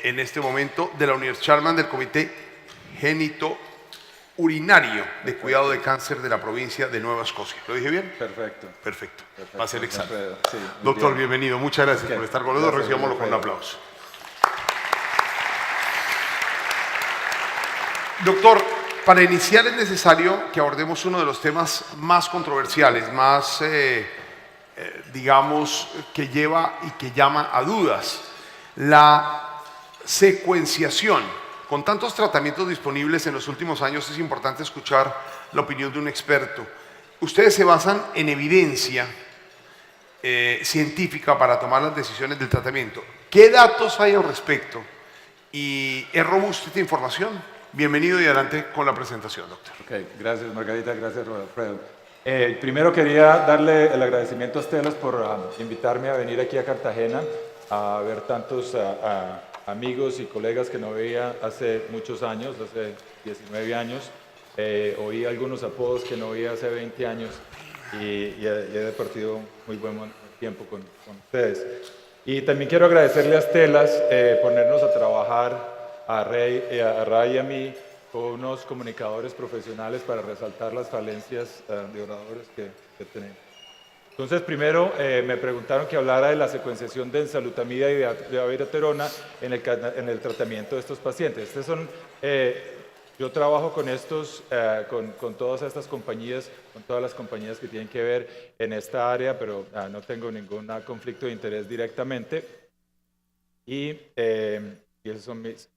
en este momento de la Universidad Charman del Comité Génito Urinario de Cuidado de Cáncer de la provincia de Nueva Escocia. ¿Lo dije bien? Perfecto. Perfecto. Perfecto. Va a ser el examen. Sí, Doctor, bien. bienvenido. Muchas gracias por estar con nosotros. Recibámoslo con un aplauso. Doctor, para iniciar es necesario que abordemos uno de los temas más controversiales, más, digamos, que lleva y que llama a dudas. La secuenciación. Con tantos tratamientos disponibles en los últimos años es importante escuchar la opinión de un experto. Ustedes se basan en evidencia científica para tomar las decisiones del tratamiento. ¿Qué datos hay al respecto? ¿Y es robusta esta información? Bienvenido y adelante con la presentación, doctor. Ok, gracias Margarita, gracias Alfredo. Primero quería darle el agradecimiento a Estelas por invitarme a venir aquí a Cartagena a ver tantos amigos y colegas que no veía hace muchos años, hace 19 años. Oí algunos apodos que no veía hace 20 años y he departido muy buen tiempo con ustedes. Y también quiero agradecerle a Estelas ponernos a trabajar a Ray y a mí, con unos comunicadores profesionales para resaltar las falencias de oradores que tenemos. Entonces, primero me preguntaron que hablara de la secuenciación de ensalutamida y de abiraterona en el tratamiento de estos pacientes. Yo trabajo con con todas estas compañías, con todas las compañías que tienen que ver en esta área, pero no tengo ningún conflicto de interés directamente. Y esos son mis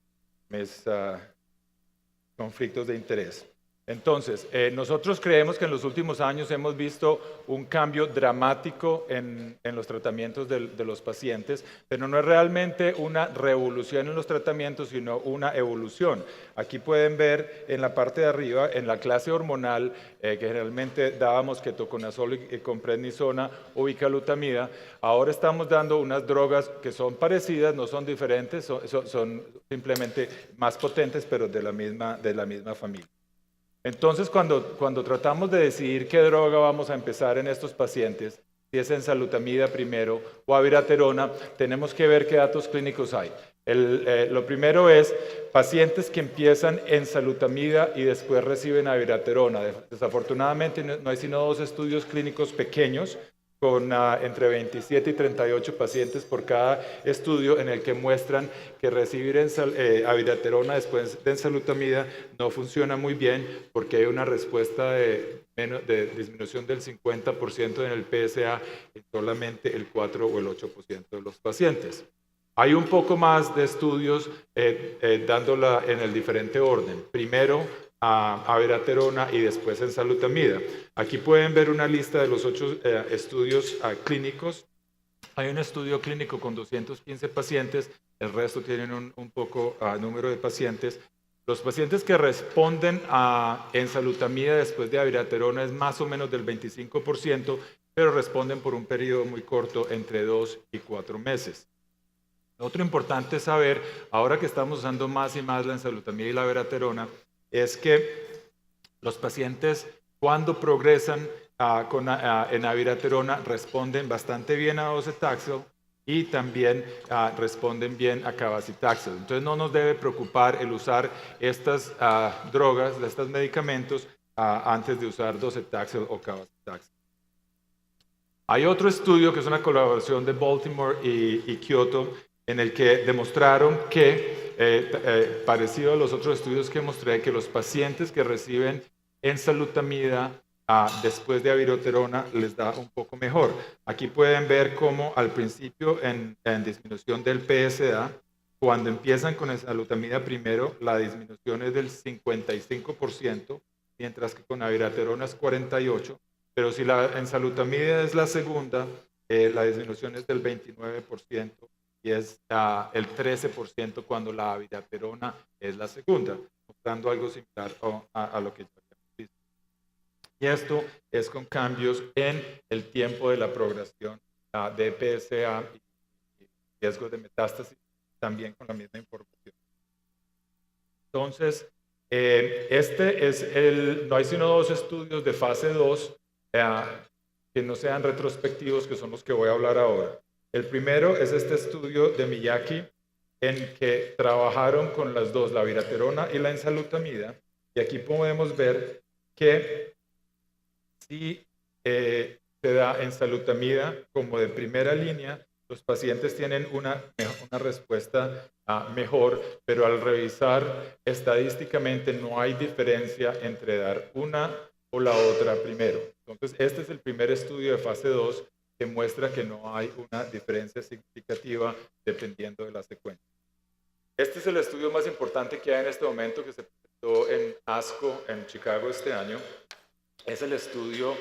conflictos de interés. Entonces, nosotros creemos que en los últimos años hemos visto un cambio dramático en los tratamientos de los pacientes, pero no es realmente una revolución en los tratamientos, sino una evolución. Aquí pueden ver en la parte de arriba, en la clase hormonal, que generalmente dábamos ketoconazol y con prednisona o bicalutamida, ahora estamos dando unas drogas que son parecidas, no son diferentes, son simplemente más potentes, pero de la misma familia. Entonces, cuando tratamos de decidir qué droga vamos a empezar en estos pacientes, si es ensalutamida primero o abiraterona, tenemos que ver qué datos clínicos hay. Lo primero es pacientes que empiezan ensalutamida y después reciben abiraterona. Desafortunadamente no hay sino 2 estudios clínicos pequeños con entre 27 y 38 pacientes por cada estudio en el que muestran que recibir abiraterona después de ensalutamida no funciona muy bien porque hay una respuesta de disminución del 50% en el PSA en solamente el 4 o el 8% de los pacientes. Hay un poco más de estudios dándola en el diferente orden. Primero, abiraterona y después ensalutamida. Aquí pueden ver una lista de los 8 estudios clínicos. Hay un estudio clínico con 215 pacientes, el resto tienen un poco número de pacientes. Los pacientes que responden a ensalutamida después de abiraterona es más o menos del 25%, pero responden por un periodo muy corto, entre 2 y 4 meses. Otro importante saber, ahora que estamos usando más y más la ensalutamida y la abiraterona, es que los pacientes cuando progresan en abiraterona responden bastante bien a docetaxel y también responden bien a cabazitaxel. Entonces no nos debe preocupar el usar estas drogas, estos medicamentos antes de usar docetaxel o cabazitaxel. Hay otro estudio que es una colaboración de Baltimore y Kyoto en el que demostraron que, parecido a los otros estudios que mostré, que los pacientes que reciben ensalutamida después de abiraterona les da un poco mejor. Aquí pueden ver cómo al principio en disminución del PSA, cuando empiezan con ensalutamida primero, la disminución es del 55%, mientras que con abiraterona es 48%, pero si la ensalutamida es la segunda, la disminución es del 29%. Y es el 13% cuando la abiraterona es la segunda, mostrando algo similar a lo que ya habíamos visto. Y esto es con cambios en el tiempo de la progresión de PSA y riesgo de metástasis, también con la misma información. Entonces, no hay sino 2 estudios de fase 2 que no sean retrospectivos, que son los que voy a hablar ahora. El primero es este estudio de Miyake, en que trabajaron con las dos, la viraterona y la enzalutamida, y aquí podemos ver que si se da enzalutamida como de primera línea, los pacientes tienen una respuesta mejor, pero al revisar estadísticamente no hay diferencia entre dar una o la otra primero. Entonces, este es el primer estudio de fase 2 que muestra que no hay una diferencia significativa dependiendo de la secuencia. Este es el estudio más importante que hay en este momento, que se presentó en ASCO en Chicago este año. Es el estudio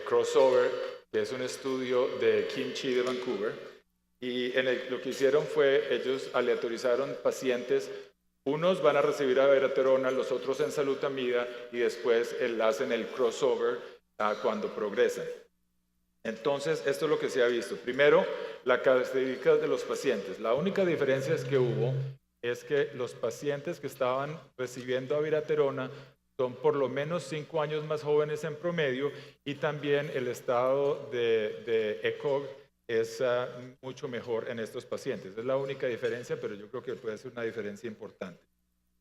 Crossover, que es un estudio de Kim Chi de Vancouver. Y lo que hicieron fue, ellos aleatorizaron pacientes. Unos van a recibir abiraterona, los otros enzalutamida, y después hacen el crossover cuando progresan. Entonces, esto es lo que se ha visto. Primero, la característica de los pacientes. La única diferencia que hubo es que los pacientes que estaban recibiendo abiraterona son por lo menos 5 años más jóvenes en promedio, y también el estado de ECOG es mucho mejor en estos pacientes. Es la única diferencia, pero yo creo que puede ser una diferencia importante.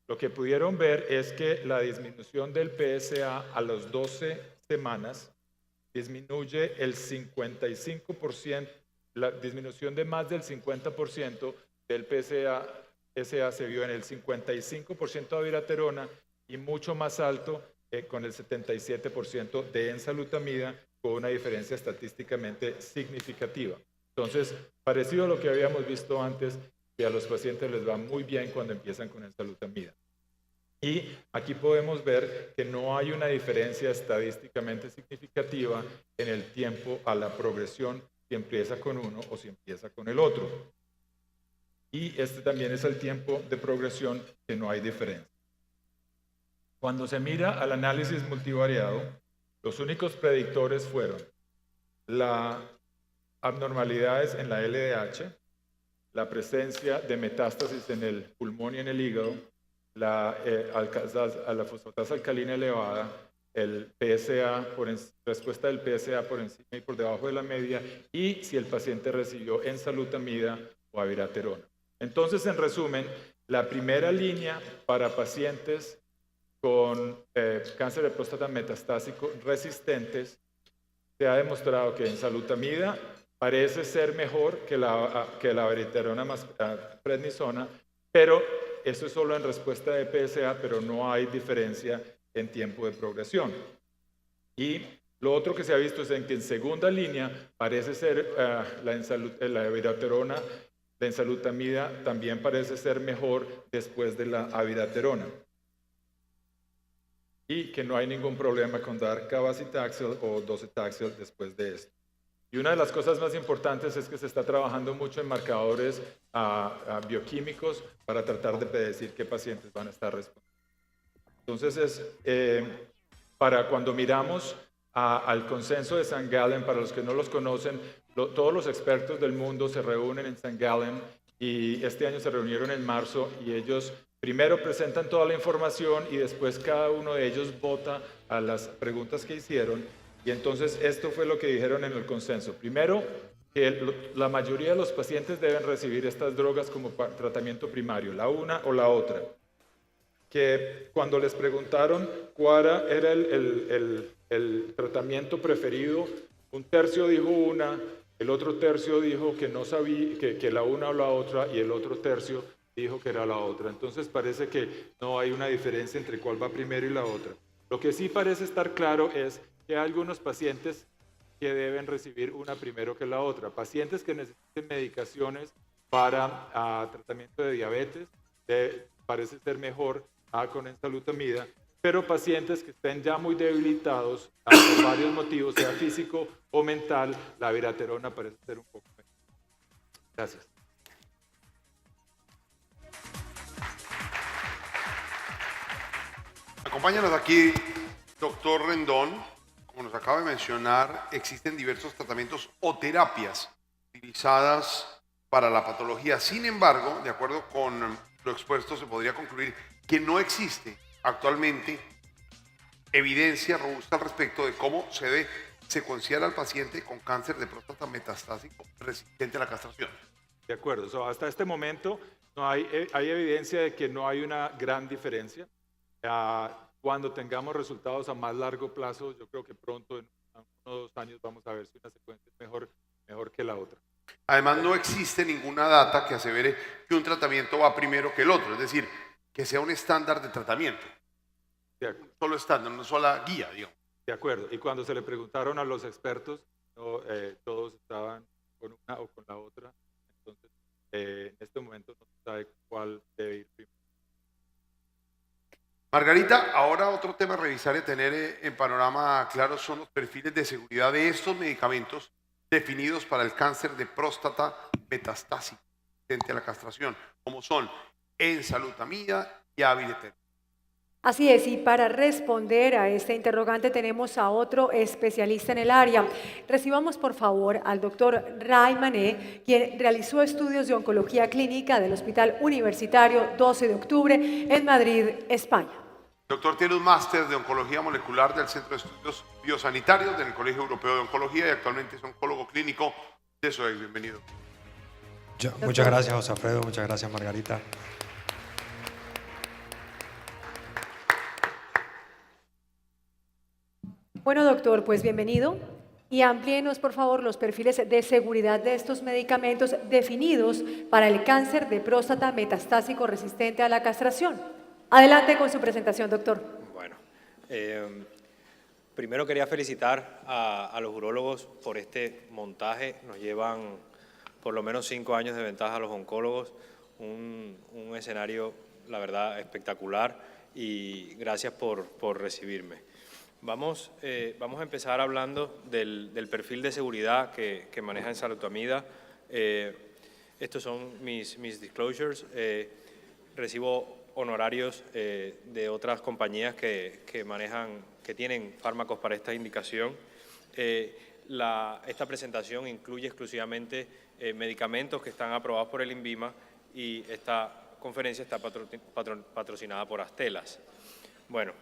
Lo que pudieron ver es que la disminución del PSA a las 12 semanas disminuye el 55%, la disminución de más del 50% del PSA se vio en el 55% de abiraterona y mucho más alto con el 77% de enzalutamida, con una diferencia estadísticamente significativa. Entonces, parecido a lo que habíamos visto antes, que a los pacientes les va muy bien cuando empiezan con enzalutamida. Y aquí podemos ver que no hay una diferencia estadísticamente significativa en el tiempo a la progresión si empieza con uno o si empieza con el otro. Y este también es el tiempo de progresión que no hay diferencia. Cuando se mira al análisis multivariado, los únicos predictores fueron las abnormalidades en la LDH, la presencia de metástasis en el pulmón y en el hígado, la fosfatasa alcalina elevada, el PSA respuesta del PSA por encima y por debajo de la media, y si el paciente recibió enzalutamida o abiraterona. Entonces, en resumen, la primera línea para pacientes con cáncer de próstata metastásico resistentes, se ha demostrado que enzalutamida parece ser mejor que la abiraterona más prednisona, pero eso es solo en respuesta de PSA, pero no hay diferencia en tiempo de progresión. Y lo otro que se ha visto es en que en segunda línea parece ser la abiraterona, la enzalutamida también parece ser mejor después de la abiraterona. Y que no hay ningún problema con dar cabazitaxel o docetaxel después de esto. Y una de las cosas más importantes es que se está trabajando mucho en marcadores bioquímicos para tratar de predecir qué pacientes van a estar respondiendo. Entonces, para cuando miramos al consenso de St. Gallen, para los que no los conocen, todos los expertos del mundo se reúnen en St. Gallen, y este año se reunieron en marzo, y ellos primero presentan toda la información y después cada uno de ellos vota a las preguntas que hicieron. Y entonces esto fue lo que dijeron en el consenso. Primero, que la mayoría de los pacientes deben recibir estas drogas como tratamiento primario, la una o la otra. Que cuando les preguntaron cuál era el tratamiento preferido, un tercio dijo una, el otro tercio dijo que no sabía, que la una o la otra, y el otro tercio dijo que era la otra. Entonces parece que no hay una diferencia entre cuál va primero y la otra. Lo que sí parece estar claro es que hay algunos pacientes que deben recibir una primero que la otra. Pacientes que necesiten medicaciones para tratamiento de diabetes, parece ser mejor con enzalutamida, pero pacientes que estén ya muy debilitados por varios motivos, sea físico o mental, la abiraterona parece ser un poco mejor. Gracias. Acompáñanos aquí, doctor Rendón. Como nos acaba de mencionar, existen diversos tratamientos o terapias utilizadas para la patología. Sin embargo, de acuerdo con lo expuesto, se podría concluir que no existe actualmente evidencia robusta al respecto de cómo se debe secuenciar al paciente con cáncer de próstata metastásico resistente a la castración. De acuerdo. Hasta este momento No, hay evidencia de que no hay una gran diferencia. Cuando tengamos resultados a más largo plazo, yo creo que pronto, en 1 o 2 años, vamos a ver si una secuencia es mejor que la otra. Además, no existe ninguna data que asevere que un tratamiento va primero que el otro, es decir, que sea un estándar de tratamiento. Solo estándar, no sola guía, digamos. De acuerdo. Y cuando se le preguntaron a los expertos, todos estaban con una o con la otra. Entonces, en este momento no se sabe cuál debe ir primero. Margarita, ahora otro tema a revisar y tener en panorama claro son los perfiles de seguridad de estos medicamentos definidos para el cáncer de próstata metastásico frente a la castración, como son enzalutamida y Abilify. Así es, y para responder a este interrogante tenemos a otro especialista en el área. Recibamos por favor al doctor Ray Mané, quien realizó estudios de oncología clínica del Hospital Universitario 12 de octubre en Madrid, España. Doctor tiene un máster de oncología molecular del Centro de Estudios Biosanitarios del Colegio Europeo de Oncología y actualmente es oncólogo clínico de SOEX. Bienvenido. Muchas gracias, José Alfredo. Muchas gracias, Margarita. Bueno, doctor, pues bienvenido. Y amplíenos, por favor, los perfiles de seguridad de estos medicamentos definidos para el cáncer de próstata metastásico resistente a la castración. Adelante con su presentación, doctor. Bueno, primero quería felicitar a los urólogos por este montaje. Nos llevan por lo menos 5 años de ventaja a los oncólogos. Un escenario, la verdad, espectacular, y gracias por recibirme. Vamos a empezar hablando del perfil de seguridad que maneja enzalutamida. Estos son mis disclosures. Recibo honorarios de otras compañías que tienen fármacos para esta indicación. Esta presentación incluye exclusivamente medicamentos que están aprobados por el INVIMA, y esta conferencia está patrocinada por Astellas. Bueno,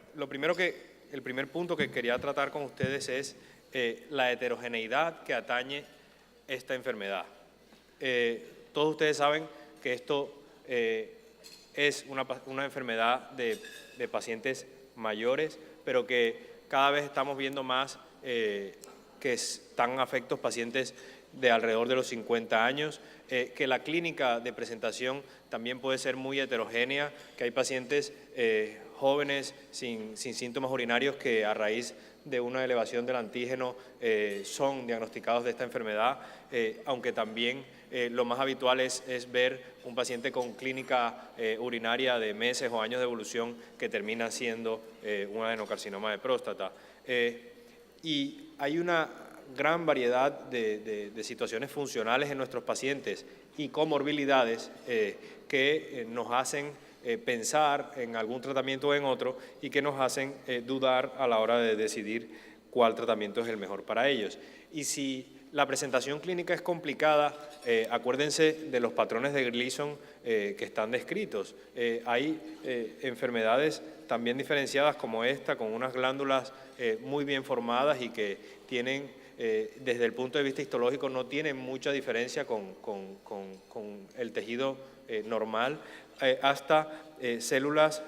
el primer punto que quería tratar con ustedes es la heterogeneidad que atañe esta enfermedad. Todos ustedes saben que esto es una enfermedad de pacientes mayores, pero que cada vez estamos viendo más que están afectos pacientes de alrededor de los 50 años, que la clínica de presentación también puede ser muy heterogénea, que hay pacientes jóvenes sin síntomas urinarios que a raíz de una elevación del antígeno son diagnosticados de esta enfermedad, aunque también lo más habitual es ver un paciente con clínica urinaria de meses o años de evolución que termina siendo un adenocarcinoma de próstata. Y hay una gran variedad de situaciones funcionales en nuestros pacientes y comorbilidades que nos hacen pensar en algún tratamiento o en otro, y que nos hacen dudar a la hora de decidir cuál tratamiento es el mejor para ellos. Y si la presentación clínica es complicada, acuérdense de los patrones de Gleason que están descritos. Hay enfermedades también diferenciadas como esta, con unas glándulas muy bien formadas y que tienen, desde el punto de vista histológico, no tienen mucha diferencia con el tejido normal, hasta células,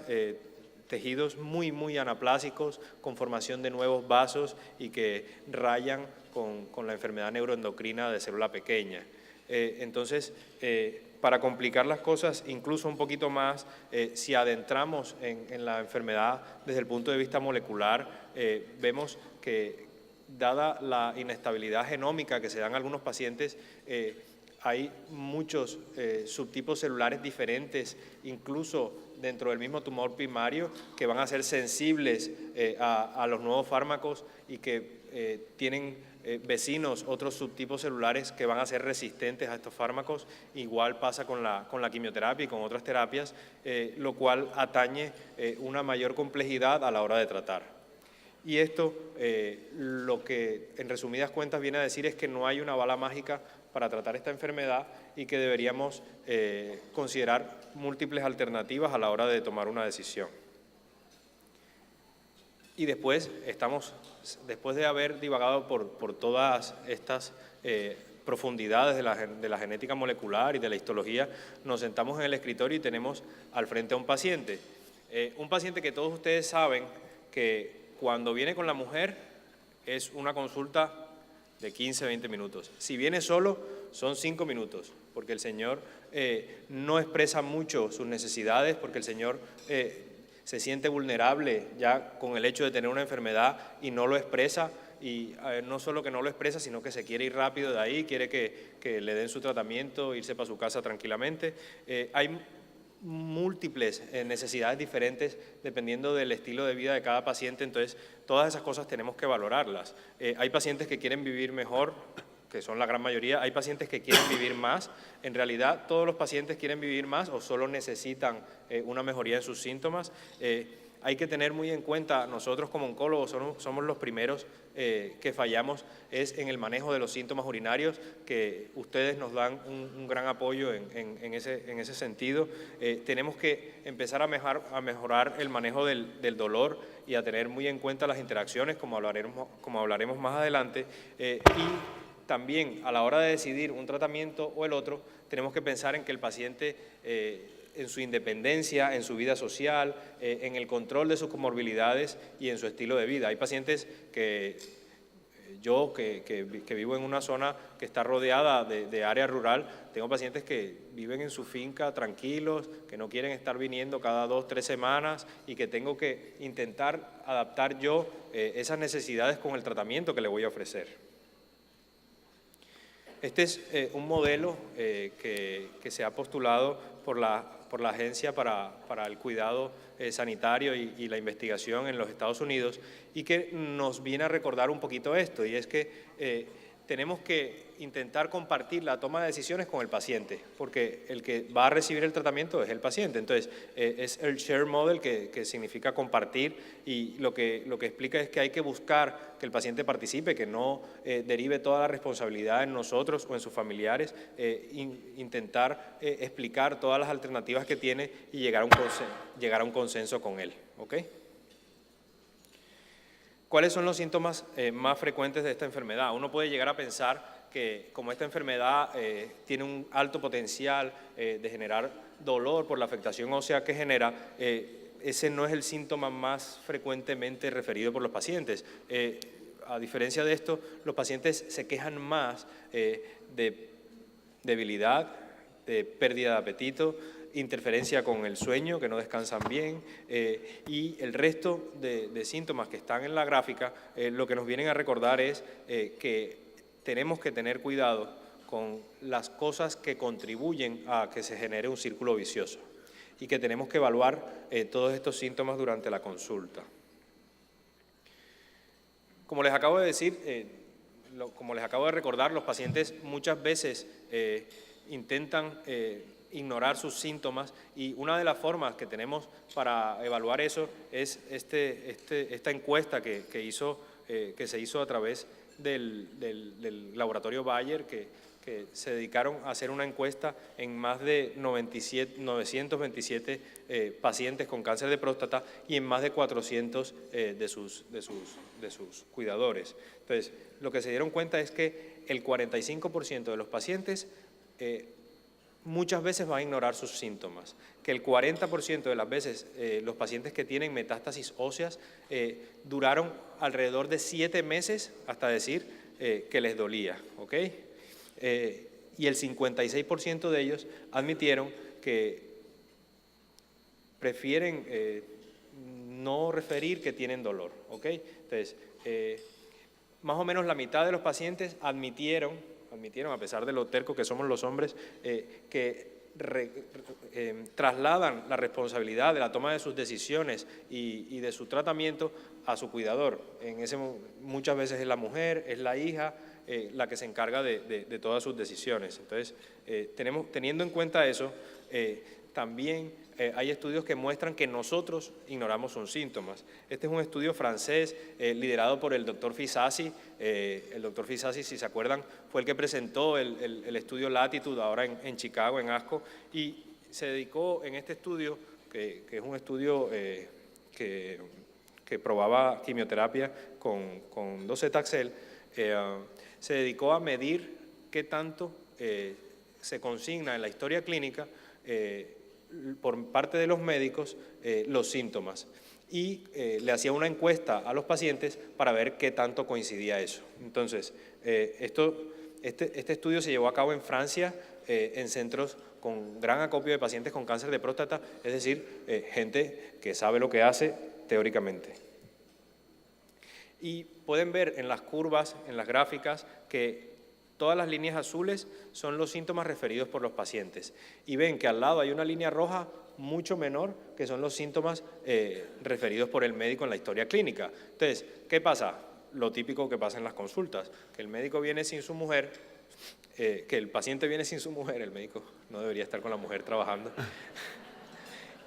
tejidos muy anaplásicos con formación de nuevos vasos y que rayan con la enfermedad neuroendocrina de célula pequeña. Entonces, para complicar las cosas incluso un poquito más, si adentramos en la enfermedad desde el punto de vista molecular, vemos que, dada la inestabilidad genómica que se da en algunos pacientes, hay muchos subtipos celulares diferentes, incluso dentro del mismo tumor primario, que van a ser sensibles a los nuevos fármacos y que tienen vecinos, otros subtipos celulares que van a ser resistentes a estos fármacos. Igual pasa con la quimioterapia y con otras terapias, lo cual atañe una mayor complejidad a la hora de tratar. Y esto, lo que en resumidas cuentas viene a decir es que no hay una bala mágica para tratar esta enfermedad y que deberíamos considerar múltiples alternativas a la hora de tomar una decisión. Y después de haber divagado por todas estas profundidades de la genética molecular y de la histología, nos sentamos en el escritorio y tenemos al frente a un paciente. Un paciente que todos ustedes saben que cuando viene con la mujer es una consulta de 15, 20 minutos. Si viene solo, son 5 minutos, porque el señor no expresa mucho sus necesidades, porque el señor se siente vulnerable ya con el hecho de tener una enfermedad y no lo expresa, y no solo que no lo expresa, sino que se quiere ir rápido de ahí, quiere que le den su tratamiento, irse para su casa tranquilamente. Hay múltiples necesidades diferentes dependiendo del estilo de vida de cada paciente, entonces todas esas cosas tenemos que valorarlas. Hay pacientes que quieren vivir mejor, que son la gran mayoría, hay pacientes que quieren vivir más. En realidad todos los pacientes quieren vivir más o solo necesitan una mejoría en sus síntomas. Hay que tener muy en cuenta, nosotros como oncólogos somos los primeros que fallamos es en el manejo de los síntomas urinarios, que ustedes nos dan un gran apoyo en ese sentido. Tenemos que empezar a mejorar el manejo del dolor y a tener muy en cuenta las interacciones, como hablaremos más adelante, y también a la hora de decidir un tratamiento o el otro, tenemos que pensar en que el paciente en su independencia, en su vida social, en el control de sus comorbilidades y en su estilo de vida. Hay pacientes que yo, que vivo en una zona que está rodeada de área rural, tengo pacientes que viven en su finca tranquilos, que no quieren estar viniendo cada 2, 3 semanas y que tengo que intentar adaptar yo esas necesidades con el tratamiento que le voy a ofrecer. Este es un modelo que se ha postulado por la Agencia para el Cuidado Sanitario y la Investigación en los Estados Unidos y que nos viene a recordar un poquito esto, y es que tenemos que intentar compartir la toma de decisiones con el paciente, porque el que va a recibir el tratamiento es el paciente. Entonces, es el share model que significa compartir, y lo que explica es que hay que buscar que el paciente participe, que no derive toda la responsabilidad en nosotros o en sus familiares, intentar explicar todas las alternativas que tiene y llegar a un consenso con él. ¿Ok? ¿Cuáles son los síntomas más frecuentes de esta enfermedad? Uno puede llegar a pensar que como esta enfermedad tiene un alto potencial de generar dolor por la afectación ósea que genera, ese no es el síntoma más frecuentemente referido por los pacientes. A diferencia de esto, los pacientes se quejan más de debilidad, de pérdida de apetito, interferencia con el sueño, que no descansan bien, y el resto de síntomas que están en la gráfica, lo que nos vienen a recordar es que tenemos que tener cuidado con las cosas que contribuyen a que se genere un círculo vicioso y que tenemos que evaluar todos estos síntomas durante la consulta. Como les acabo de decir, como les acabo de recordar, los pacientes muchas veces intentan ignorar sus síntomas, y una de las formas que tenemos para evaluar eso es esta encuesta que se hizo a través del laboratorio Bayer, que se dedicaron a hacer una encuesta en más de 927 pacientes con cáncer de próstata y en más de 400 de sus cuidadores. Entonces, lo que se dieron cuenta es que el 45% de los pacientes muchas veces va a ignorar sus síntomas, que el 40% de las veces los pacientes que tienen metástasis óseas duraron alrededor de 7 meses hasta decir que les dolía, ¿ok? Y el 56% de ellos admitieron que prefieren no referir que tienen dolor, ¿ok? Entonces, más o menos la mitad de los pacientes admitieron, a pesar de lo tercos que somos los hombres, que trasladan la responsabilidad de la toma de sus decisiones y de su tratamiento a su cuidador. Muchas veces es la mujer, es la hija, la que se encarga de todas sus decisiones. Entonces, teniendo en cuenta eso, también hay estudios que muestran que nosotros ignoramos sus síntomas. Este es un estudio francés liderado por el doctor Fisasi. El doctor Fisasi, si se acuerdan, fue el que presentó el estudio Latitude ahora en Chicago, en ASCO, y se dedicó en este estudio, que es un estudio que probaba quimioterapia con docetaxel, se dedicó a medir qué tanto se consigna en la historia clínica por parte de los médicos los síntomas. Y le hacía una encuesta a los pacientes para ver qué tanto coincidía eso. Entonces, este estudio se llevó a cabo en Francia, en centros con gran acopio de pacientes con cáncer de próstata, es decir, gente que sabe lo que hace teóricamente. Y pueden ver en las curvas, en las gráficas, que todas las líneas azules son los síntomas referidos por los pacientes. Y ven que al lado hay una línea roja mucho menor, que son los síntomas referidos por el médico en la historia clínica. Entonces, ¿qué pasa? Lo típico que pasa en las consultas, que el médico viene sin su mujer, que el paciente viene sin su mujer, el médico no debería estar con la mujer trabajando,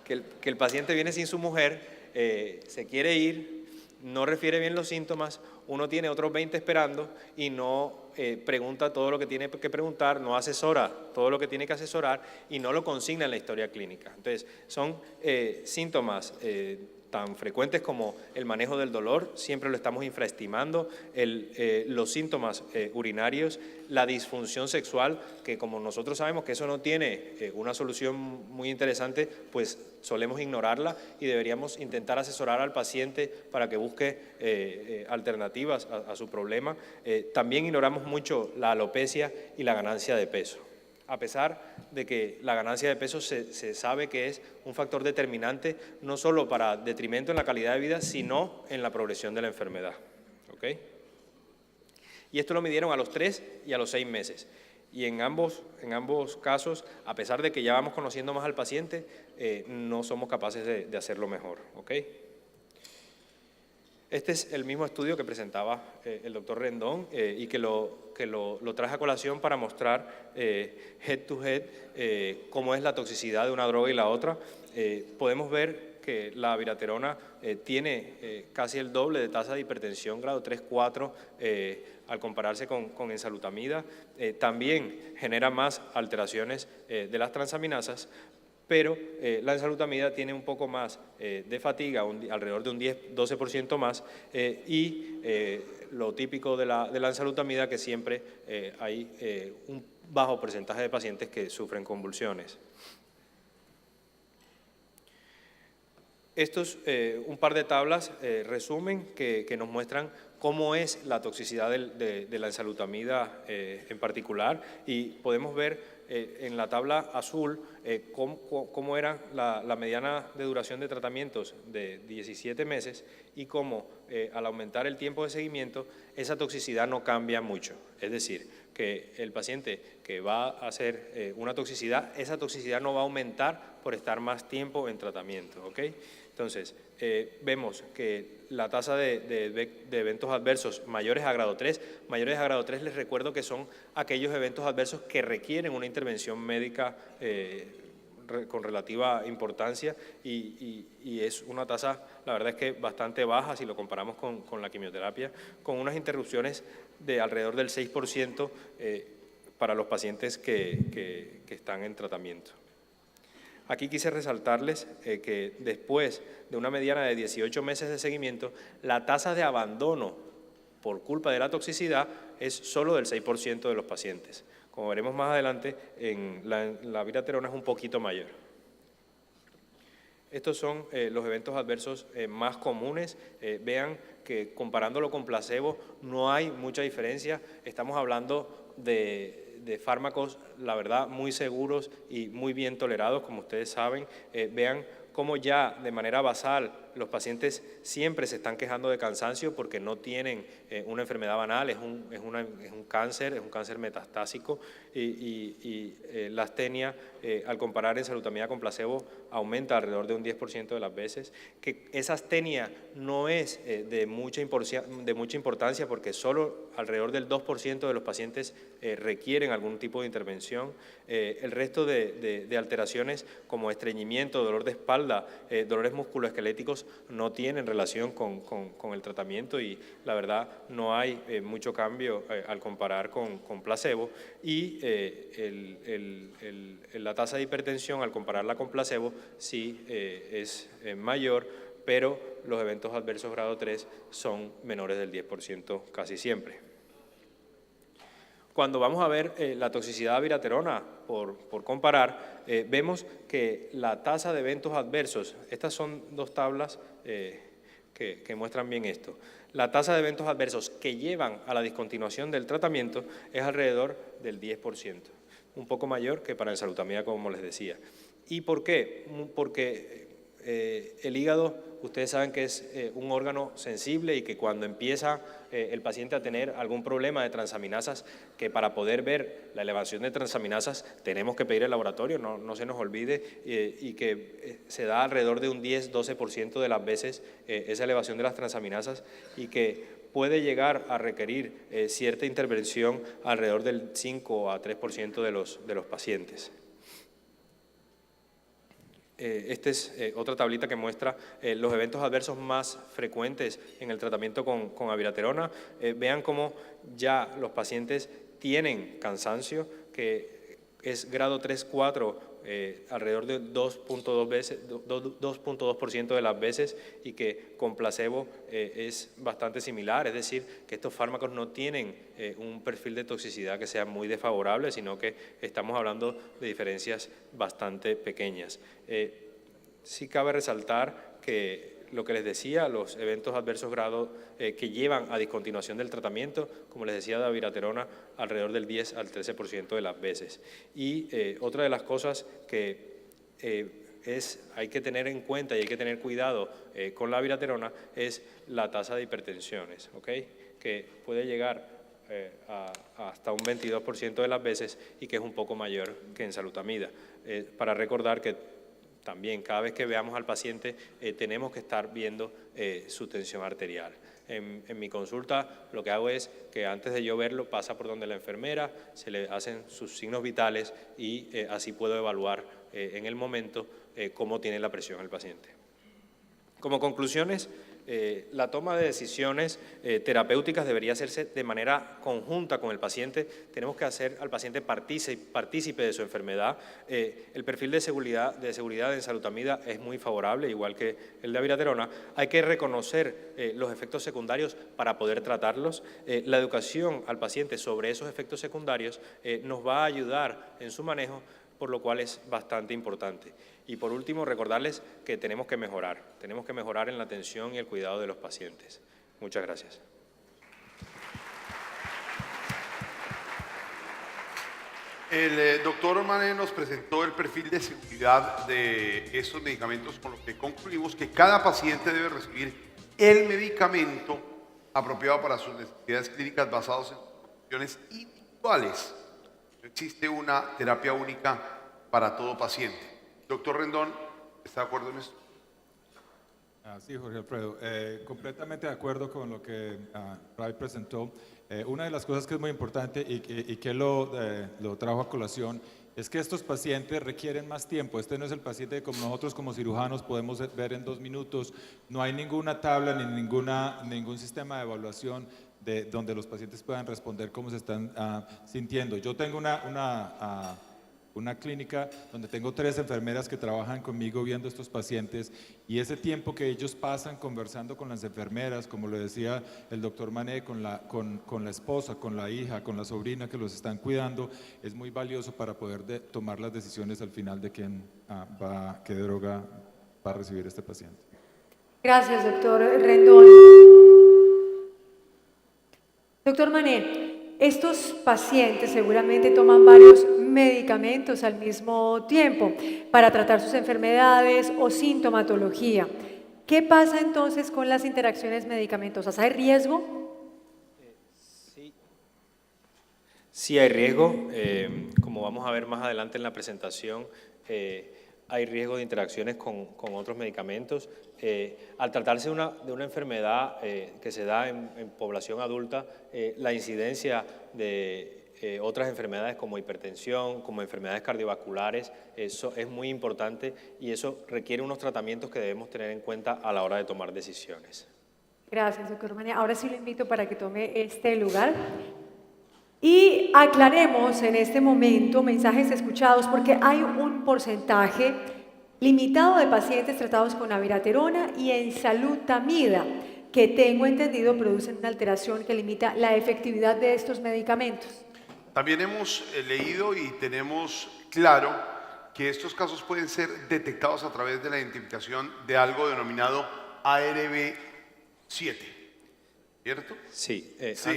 que el paciente viene sin su mujer, se quiere ir, no refiere bien los síntomas, uno tiene otros 20 esperando y no pregunta todo lo que tiene que preguntar, no asesora todo lo que tiene que asesorar y no lo consigna en la historia clínica. Entonces, son síntomas tan frecuentes como el manejo del dolor, siempre lo estamos infraestimando, los síntomas urinarios, la disfunción sexual, que como nosotros sabemos que eso no tiene una solución muy interesante, pues solemos ignorarla y deberíamos intentar asesorar al paciente para que busque alternativas a su problema. También ignoramos mucho la alopecia y la ganancia de peso. A pesar de que la ganancia de peso se sabe que es un factor determinante, no solo para detrimento en la calidad de vida, sino en la progresión de la enfermedad. ¿Okay? Y esto lo midieron a los 3 y a los 6 meses. Y en ambos casos, a pesar de que ya vamos conociendo más al paciente, no somos capaces de hacerlo mejor. ¿Okay? Este es el mismo estudio que presentaba el doctor Rendón y que lo traje a colación para mostrar head to head cómo es la toxicidad de una droga y la otra. Podemos ver que la abiraterona tiene casi el doble de tasa de hipertensión grado 3-4 al compararse con enzalutamida. También genera más alteraciones de las transaminasas, pero la enzalutamida tiene un poco más de fatiga, alrededor de un 10-12% más, y lo típico de la enzalutamida, que siempre hay un bajo porcentaje de pacientes que sufren convulsiones. Estos, un par de tablas resumen que nos muestran cómo es la toxicidad de la enzalutamida en particular, y podemos ver en la tabla azul cómo era la mediana de duración de tratamientos de 17 meses y cómo al aumentar el tiempo de seguimiento esa toxicidad no cambia mucho. Es decir, que el paciente que va a hacer una toxicidad, esa toxicidad no va a aumentar por estar más tiempo en tratamiento. ¿Okay? Entonces, vemos que la tasa de eventos adversos mayores a grado 3 les recuerdo que son aquellos eventos adversos que requieren una intervención médica con relativa importancia y es una tasa, la verdad es que bastante baja si lo comparamos con la quimioterapia, con unas interrupciones de alrededor del 6% para los pacientes que están en tratamiento. Aquí quise resaltarles que después de una mediana de 18 meses de seguimiento, la tasa de abandono por culpa de la toxicidad es solo del 6% de los pacientes. Como veremos más adelante, en la abiraterona es un poquito mayor. Estos son los eventos adversos más comunes. Vean que comparándolo con placebo no hay mucha diferencia. Estamos hablando de fármacos, la verdad, muy seguros y muy bien tolerados, como ustedes saben. Vean cómo ya de manera basal los pacientes siempre se están quejando de cansancio porque no tienen una enfermedad banal, es un cáncer metastásico y la astenia, al comparar enzalutamida con placebo, aumenta alrededor de un 10% de las veces. Que esa astenia no es de mucha importancia porque solo alrededor del 2% de los pacientes requieren algún tipo de intervención. El resto de alteraciones como estreñimiento, dolor de espalda, dolores musculoesqueléticos no tienen relación con el tratamiento y la verdad no hay mucho cambio al comparar con placebo y la tasa de hipertensión al compararla con placebo sí es mayor, pero los eventos adversos grado 3 son menores del 10% casi siempre. Cuando vamos a ver la toxicidad de abiraterona, por comparar, vemos que la tasa de eventos adversos, estas son dos tablas que muestran bien esto, la tasa de eventos adversos que llevan a la discontinuación del tratamiento es alrededor del 10%, un poco mayor que para el ensalutamida, como les decía. ¿Y por qué? Porque el hígado, ustedes saben que es un órgano sensible y que cuando empieza el paciente a tener algún problema de transaminasas, que para poder ver la elevación de transaminasas tenemos que pedir el laboratorio, no se nos olvide, y que se da alrededor de un 10-12% de las veces esa elevación de las transaminasas y que puede llegar a requerir cierta intervención alrededor del 5 a 3% de los pacientes. Esta es otra tablita que muestra los eventos adversos más frecuentes en el tratamiento con abiraterona. Vean cómo ya los pacientes tienen cansancio, que es grado 3-4, alrededor de 2.2% de las veces, y que con placebo es bastante similar, es decir, que estos fármacos no tienen un perfil de toxicidad que sea muy desfavorable, sino que estamos hablando de diferencias bastante pequeñas. Sí cabe resaltar que lo que les decía, los eventos adversos grados que llevan a discontinuación del tratamiento, como les decía, de abiraterona, alrededor del 10 al 13% de las veces. Y otra de las cosas que hay que tener en cuenta y hay que tener cuidado con la abiraterona es la tasa de hipertensiones, ¿okay? Que puede llegar hasta un 22% de las veces y que es un poco mayor que en ensalutamida. Para recordar que también cada vez que veamos al paciente tenemos que estar viendo su tensión arterial. En mi consulta lo que hago es que antes de yo verlo pasa por donde la enfermera, se le hacen sus signos vitales y así puedo evaluar en el momento cómo tiene la presión el paciente. Como conclusiones, la toma de decisiones terapéuticas debería hacerse de manera conjunta con el paciente. Tenemos que hacer al paciente partícipe de su enfermedad. El perfil de seguridad de ensalutamida es muy favorable, igual que el de abiraterona. Hay que reconocer los efectos secundarios para poder tratarlos. La educación al paciente sobre esos efectos secundarios nos va a ayudar en su manejo, por lo cual es bastante importante. Y por último, recordarles que tenemos que mejorar en la atención y el cuidado de los pacientes. Muchas gracias. El doctor Mané nos presentó el perfil de seguridad de estos medicamentos, con lo que concluimos que cada paciente debe recibir el medicamento apropiado para sus necesidades clínicas basados en condiciones individuales. No existe una terapia única para todo paciente. Doctor Rendón, ¿está de acuerdo en esto? Sí, Jorge Alfredo, completamente de acuerdo con lo que Ray presentó. Una de las cosas que es muy importante y que lo trajo a colación es que estos pacientes requieren más tiempo. Este no es el paciente que como nosotros como cirujanos podemos ver en 2 minutos. No hay ninguna tabla ni ningún sistema de evaluación donde los pacientes puedan responder cómo se están sintiendo. Yo tengo una clínica donde tengo 3 enfermeras que trabajan conmigo viendo estos pacientes, y ese tiempo que ellos pasan conversando con las enfermeras, como lo decía el doctor Mané, con la esposa, con la hija, con la sobrina que los están cuidando, es muy valioso para poder tomar las decisiones al final de qué droga va a recibir este paciente. Gracias, doctor Rendón. Doctor Mané, estos pacientes seguramente toman varios medicamentos al mismo tiempo para tratar sus enfermedades o sintomatología. ¿Qué pasa entonces con las interacciones medicamentosas? ¿Hay riesgo? Sí hay riesgo. Como vamos a ver más adelante en la presentación, hay riesgo de interacciones con otros medicamentos. Al tratarse de una enfermedad que se da en población adulta, la incidencia de otras enfermedades como hipertensión, como enfermedades cardiovasculares, eso es muy importante y eso requiere unos tratamientos que debemos tener en cuenta a la hora de tomar decisiones. Gracias, doctor Mané. Ahora sí lo invito para que tome este lugar. Y aclaremos en este momento mensajes escuchados, porque hay un porcentaje limitado de pacientes tratados con abiraterona y ensalutamida que tengo entendido producen una alteración que limita la efectividad de estos medicamentos. También hemos leído y tenemos claro que estos casos pueden ser detectados a través de la identificación de algo denominado ARB7, ¿cierto? Sí, Sí.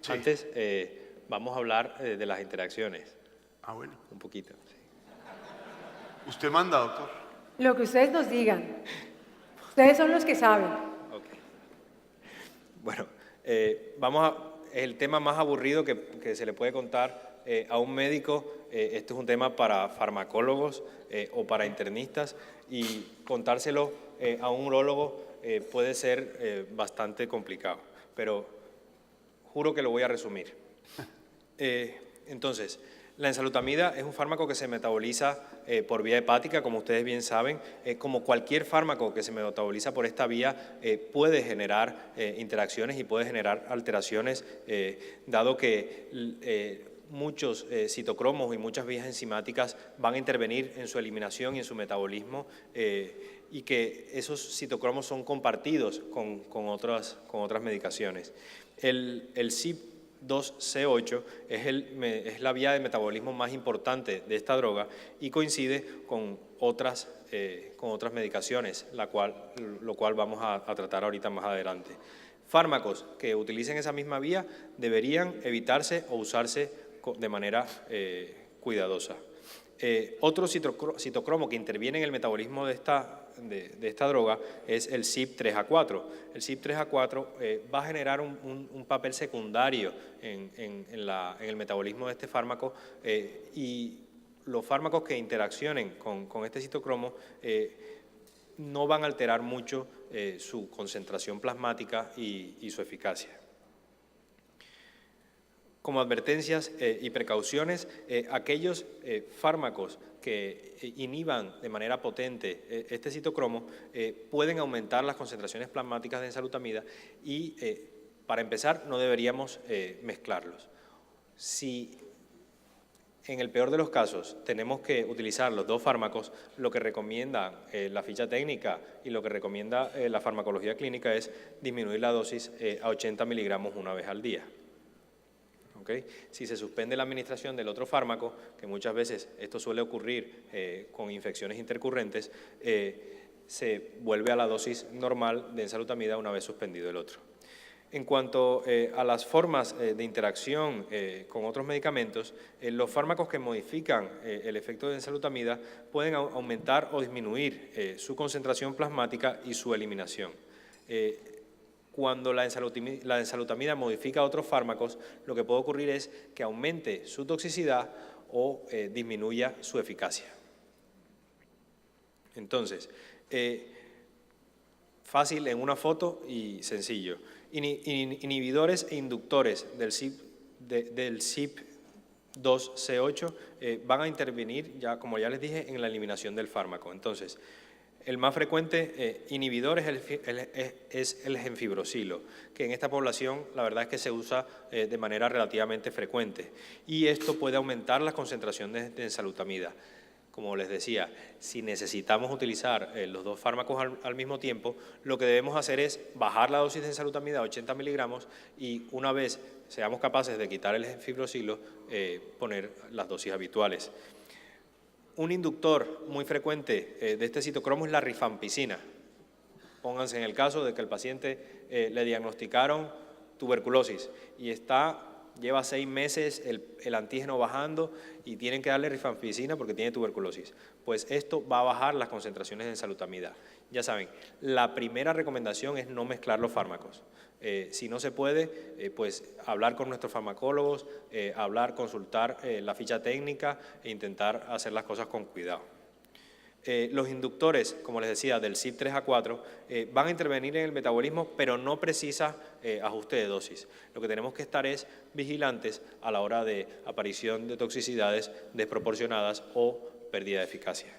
antes vamos a hablar de las interacciones, Ah, bueno. un poquito. Sí. Usted manda, doctor. Lo que ustedes nos digan. Ustedes son los que saben. Ok. Bueno, es el tema más aburrido que se le puede contar a un médico. Esto es un tema para farmacólogos o para internistas, y contárselo a un urólogo puede ser bastante complicado, pero juro que lo voy a resumir. Entonces, la enzalutamida es un fármaco que se metaboliza por vía hepática, como ustedes bien saben. Como cualquier fármaco que se metaboliza por esta vía, puede generar interacciones y puede generar alteraciones, dado que muchos citocromos y muchas vías enzimáticas van a intervenir en su eliminación y en su metabolismo, y que esos citocromos son compartidos con otras medicaciones. El CYP2C8 es la vía de metabolismo más importante de esta droga y coincide con otras medicaciones, lo cual vamos a tratar ahorita más adelante. Fármacos que utilicen esa misma vía deberían evitarse o usarse de manera cuidadosa. Otro citocromo que interviene en el metabolismo de esta droga es el CYP3A4. El CYP3A4 va a generar un papel secundario en el metabolismo de este fármaco, y los fármacos que interaccionen con este citocromo no van a alterar mucho su concentración plasmática y su eficacia. Como advertencias y precauciones, aquellos fármacos que inhiban de manera potente este citocromo pueden aumentar las concentraciones plasmáticas de enzalutamida y, para empezar, no deberíamos mezclarlos. Si en el peor de los casos tenemos que utilizar los dos fármacos, lo que recomienda la ficha técnica y lo que recomienda la farmacología clínica es disminuir la dosis a 80 miligramos una vez al día. ¿Okay? Si se suspende la administración del otro fármaco, que muchas veces esto suele ocurrir con infecciones intercurrentes, se vuelve a la dosis normal de enzalutamida una vez suspendido el otro. En cuanto a las formas de interacción con otros medicamentos, los fármacos que modifican el efecto de enzalutamida pueden aumentar o disminuir su concentración plasmática y su eliminación. Cuando la enzalutamida modifica otros fármacos, lo que puede ocurrir es que aumente su toxicidad o disminuya su eficacia. Entonces, fácil en una foto y sencillo. Inhibidores e inductores del CYP2C8 van a intervenir, como ya les dije, en la eliminación del fármaco. Entonces, el más frecuente inhibidor es el gemfibrosilo, que en esta población la verdad es que se usa de manera relativamente frecuente, y esto puede aumentar las concentraciones de enzalutamida. Como les decía, si necesitamos utilizar los dos fármacos al mismo tiempo, lo que debemos hacer es bajar la dosis de enzalutamida a 80 miligramos y, una vez seamos capaces de quitar el gemfibrosilo, poner las dosis habituales. Un inductor muy frecuente de este citocromo es la rifampicina. Pónganse en el caso de que al paciente le diagnosticaron tuberculosis y lleva 6 meses el antígeno bajando y tienen que darle rifampicina porque tiene tuberculosis. Pues esto va a bajar las concentraciones de enzalutamida. Ya saben, la primera recomendación es no mezclar los fármacos. Si no se puede, pues hablar con nuestros farmacólogos, consultar la ficha técnica e intentar hacer las cosas con cuidado. Los inductores, como les decía, del CYP3A4 van a intervenir en el metabolismo, pero no precisa ajuste de dosis. Lo que tenemos que estar es vigilantes a la hora de aparición de toxicidades desproporcionadas o pérdida de eficacia.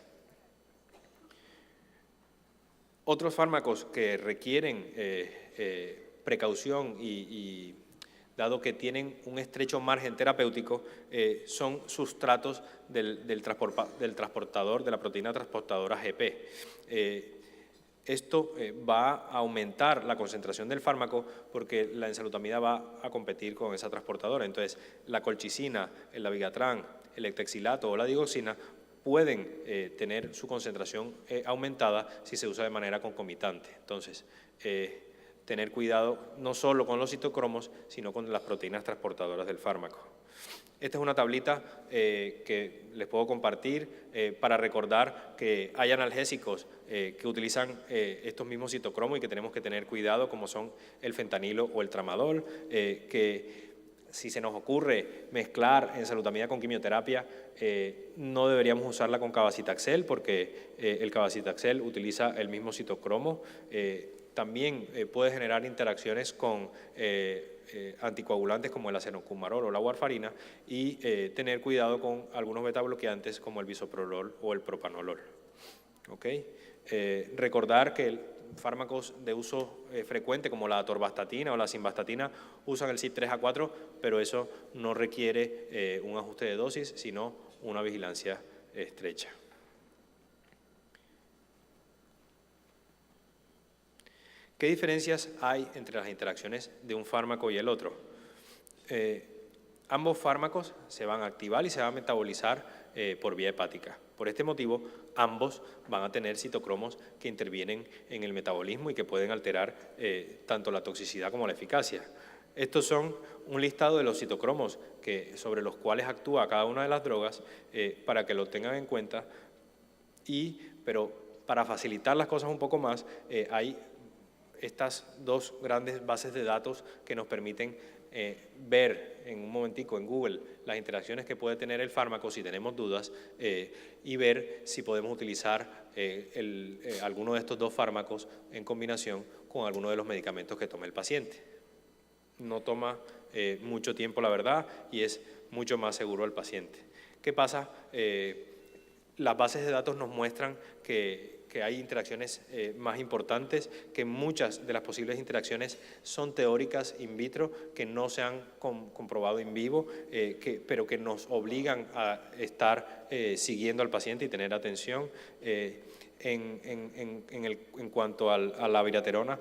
Otros fármacos que requieren precaución y dado que tienen un estrecho margen terapéutico, son sustratos del transportador, de la proteína transportadora GP. Esto va a aumentar la concentración del fármaco porque la enzalutamida va a competir con esa transportadora. Entonces, la colchicina, el dabigatran, el ectexilato o la digoxina pueden tener su concentración aumentada si se usa de manera concomitante. Entonces, tener cuidado no solo con los citocromos, sino con las proteínas transportadoras del fármaco. Esta es una tablita que les puedo compartir para recordar que hay analgésicos que utilizan estos mismos citocromos y que tenemos que tener cuidado, como son el fentanilo o el tramadol, que si se nos ocurre mezclar enzalutamida con quimioterapia, no deberíamos usarla con cabazitaxel porque el cabazitaxel utiliza el mismo citocromo. También puede generar interacciones con anticoagulantes como el acenocumarol o la warfarina y tener cuidado con algunos betabloqueantes como el bisoprolol o el propanolol. ¿Okay? Recordar que fármacos de uso frecuente como la atorvastatina o la simvastatina usan el CYP3A4, pero eso no requiere un ajuste de dosis, sino una vigilancia estrecha. ¿Qué diferencias hay entre las interacciones de un fármaco y el otro? Ambos fármacos se van a activar y se van a metabolizar por vía hepática. Por este motivo, ambos van a tener citocromos que intervienen en el metabolismo y que pueden alterar tanto la toxicidad como la eficacia. Estos son un listado de los citocromos sobre los cuales actúa cada una de las drogas para que lo tengan en cuenta. Pero para facilitar las cosas un poco más, hay estas dos grandes bases de datos que nos permiten ver en un momentico en Google las interacciones que puede tener el fármaco si tenemos dudas y ver si podemos utilizar alguno de estos dos fármacos en combinación con alguno de los medicamentos que tome el paciente. No toma mucho tiempo, la verdad, y es mucho más seguro al paciente. ¿Qué pasa? Las bases de datos nos muestran que hay interacciones más importantes, que muchas de las posibles interacciones son teóricas in vitro, que no se han comprobado in vivo, pero que nos obligan a estar siguiendo al paciente y tener atención. En cuanto a la viraterona,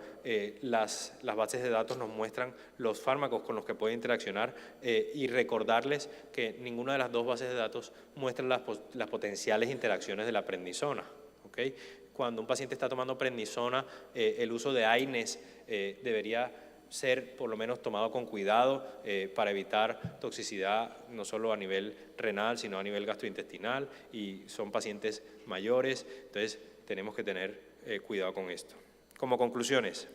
las bases de datos nos muestran los fármacos con los que puede interaccionar y recordarles que ninguna de las dos bases de datos muestran las potenciales interacciones de la prednisona. ¿Okay? Cuando un paciente está tomando prednisona, el uso de AINES debería ser por lo menos tomado con cuidado para evitar toxicidad no solo a nivel renal, sino a nivel gastrointestinal, y son pacientes mayores, entonces tenemos que tener cuidado con esto. Como conclusiones,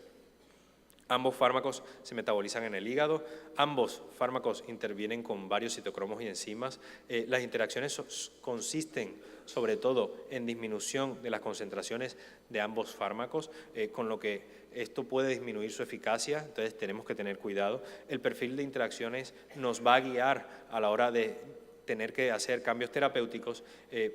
ambos fármacos se metabolizan en el hígado, ambos fármacos intervienen con varios citocromos y enzimas, las interacciones consisten sobre todo en disminución de las concentraciones de ambos fármacos, con lo que esto puede disminuir su eficacia, entonces tenemos que tener cuidado. El perfil de interacciones nos va a guiar a la hora de tener que hacer cambios terapéuticos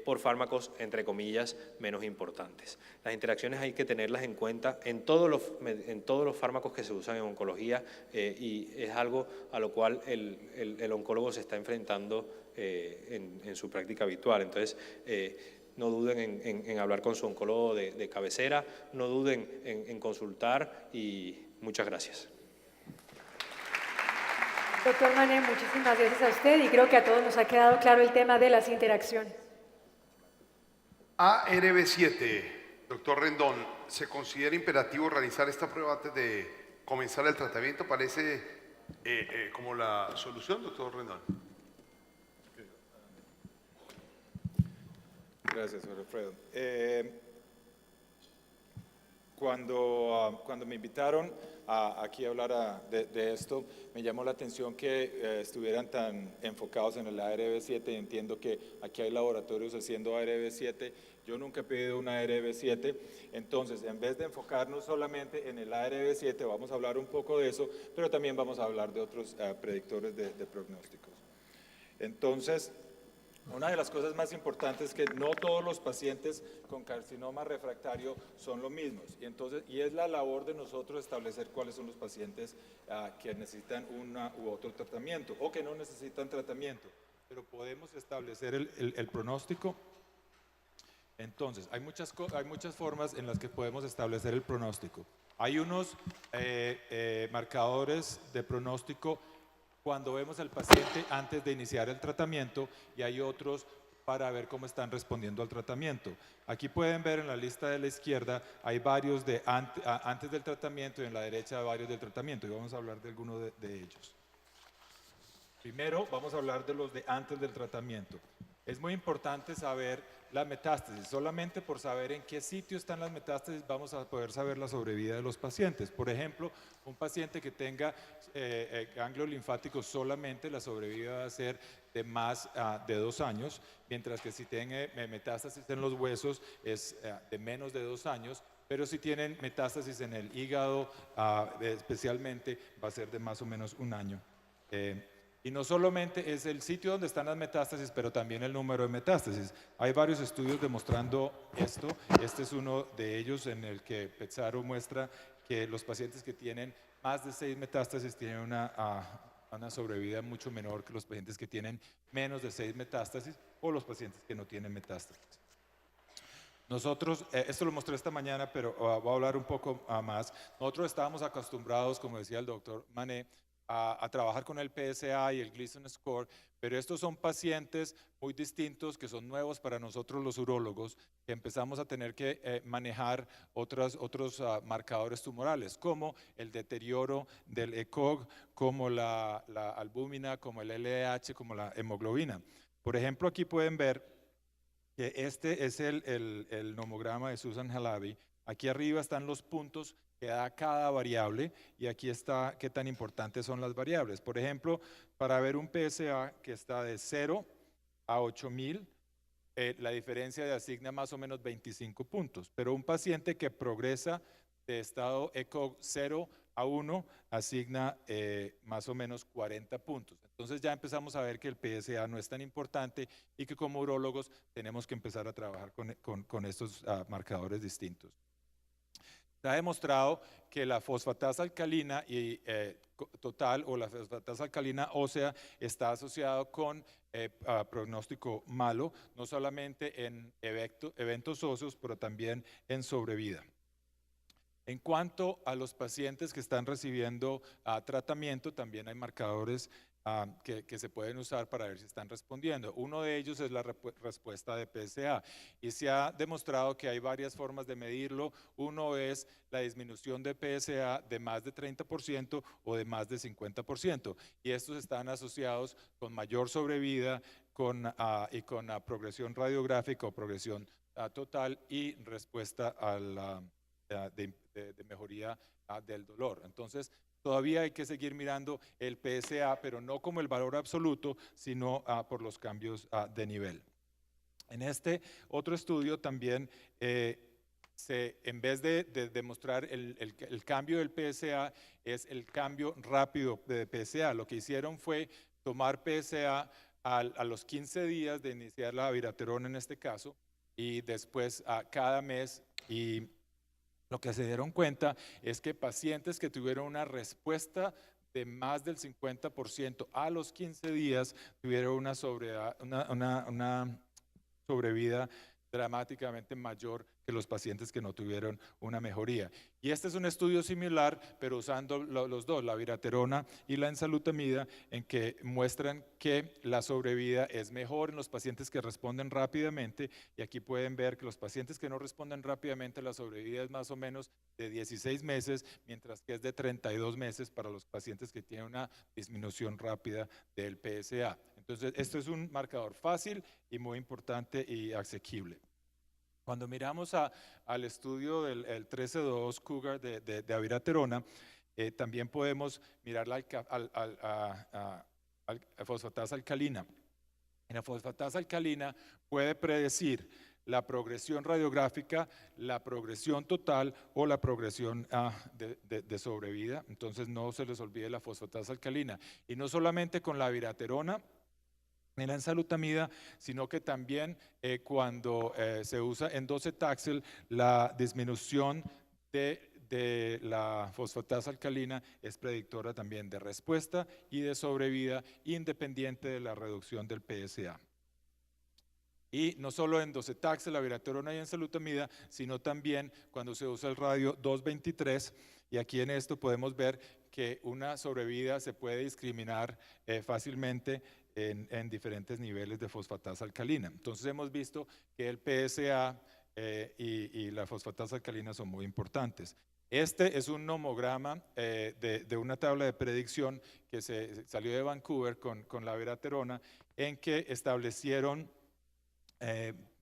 por fármacos, entre comillas, menos importantes. Las interacciones hay que tenerlas en cuenta en todos los fármacos que se usan en oncología y es algo a lo cual el oncólogo se está enfrentando en su práctica habitual. Entonces, no duden en hablar con su oncólogo de cabecera, no duden en consultar y muchas gracias. Doctor Mané, muchísimas gracias a usted y creo que a todos nos ha quedado claro el tema de las interacciones. ARB7, doctor Rendón, ¿se considera imperativo realizar esta prueba antes de comenzar el tratamiento? Parece como la solución, doctor Rendón. Gracias, señor Alfredo. Cuando me invitaron aquí a hablar de esto, me llamó la atención que estuvieran tan enfocados en el ARB7. Entiendo que aquí hay laboratorios haciendo ARB7. Yo nunca he pedido una ARB7, entonces en vez de enfocarnos solamente en el ARB7, vamos a hablar un poco de eso, pero también vamos a hablar de otros predictores de pronósticos. Entonces, una de las cosas más importantes es que no todos los pacientes con carcinoma refractario son los mismos, y es la labor de nosotros establecer cuáles son los pacientes que necesitan una u otro tratamiento o que no necesitan tratamiento, pero podemos establecer el pronóstico Entonces, hay muchas formas en las que podemos establecer el pronóstico. Hay unos marcadores de pronóstico cuando vemos al paciente antes de iniciar el tratamiento y hay otros para ver cómo están respondiendo al tratamiento. Aquí pueden ver en la lista de la izquierda, hay varios de antes del tratamiento y en la derecha varios del tratamiento y vamos a hablar de alguno de ellos. Primero vamos a hablar de los de antes del tratamiento. Es muy importante saber la metástasis. Solamente por saber en qué sitio están las metástasis vamos a poder saber la sobrevida de los pacientes. Por ejemplo, un paciente que tenga ganglio linfático solamente, la sobrevida va a ser de más de 2 años, mientras que si tiene metástasis en los huesos es de menos de 2 años, pero si tienen metástasis en el hígado especialmente va a ser de más o menos 1 año. Y no solamente es el sitio donde están las metástasis, pero también el número de metástasis. Hay varios estudios demostrando esto. Este es uno de ellos en el que Pezzaro muestra que los pacientes que tienen más de 6 metástasis tienen una sobrevida mucho menor que los pacientes que tienen menos de 6 metástasis o los pacientes que no tienen metástasis. Nosotros, esto lo mostré esta mañana, pero voy a hablar un poco más. Nosotros estábamos acostumbrados, como decía el doctor Mané, a trabajar con el PSA y el Gleason Score, pero estos son pacientes muy distintos que son nuevos para nosotros los urólogos, que empezamos a tener que manejar otros marcadores tumorales, como el deterioro del ECOG, como la albúmina, como el LDH, como la hemoglobina. Por ejemplo, aquí pueden ver que este es el nomograma de Susan Halabi. Aquí arriba están los puntos que da cada variable y aquí está qué tan importantes son las variables. Por ejemplo, para ver un PSA que está de 0 a 8000, la diferencia de asigna más o menos 25 puntos, pero un paciente que progresa de estado ECOG 0 a 1 asigna más o menos 40 puntos. Entonces ya empezamos a ver que el PSA no es tan importante y que como urólogos tenemos que empezar a trabajar con estos marcadores distintos. Se ha demostrado que la fosfatasa alcalina total o la fosfatasa alcalina ósea está asociado con pronóstico malo, no solamente en eventos óseos, pero también en sobrevida. En cuanto a los pacientes que están recibiendo tratamiento, también hay marcadores que se pueden usar para ver si están respondiendo. Uno de ellos es la respuesta de PSA y se ha demostrado que hay varias formas de medirlo. Uno es la disminución de PSA de más de 30% o de más de 50% y estos están asociados con mayor sobrevida y con progresión radiográfica o progresión total y respuesta de mejoría del dolor. Entonces, todavía hay que seguir mirando el PSA, pero no como el valor absoluto, sino por los cambios de nivel. En este otro estudio también, en vez de demostrar el cambio del PSA, es el cambio rápido de PSA. Lo que hicieron fue tomar PSA a los 15 días de iniciar la abiraterona en este caso, y después cada mes, y lo que se dieron cuenta es que pacientes que tuvieron una respuesta de más del 50% a los 15 días tuvieron una sobrevida dramáticamente mayor que los pacientes que no tuvieron una mejoría. Y este es un estudio similar, pero usando los dos, la abiraterona y la enzalutamida, en que muestran que la sobrevida es mejor en los pacientes que responden rápidamente, y aquí pueden ver que los pacientes que no responden rápidamente, la sobrevida es más o menos de 16 meses, mientras que es de 32 meses para los pacientes que tienen una disminución rápida del PSA. Entonces, esto es un marcador fácil y muy importante y asequible. Cuando miramos al estudio del 13-2 Cougar de abiraterona, también podemos mirar la fosfatasa alcalina. En la fosfatasa alcalina puede predecir la progresión radiográfica, la progresión total o la progresión de sobrevida. Entonces no se les olvide la fosfatasa alcalina. Y no solamente con la abiraterona en la enzalutamida, sino que también cuando se usa en docetaxel, la disminución de la fosfatasa alcalina es predictora también de respuesta y de sobrevida independiente de la reducción del PSA. Y no solo en docetaxel, la viraterona y enzalutamida, sino también cuando se usa el radio 223. Y aquí en esto podemos ver que una sobrevida se puede discriminar fácilmente en diferentes niveles de fosfatasa alcalina. Entonces hemos visto que el PSA y la fosfatasa alcalina son muy importantes. Este es un nomograma de una tabla de predicción que salió de Vancouver con la viraterona, en que establecieron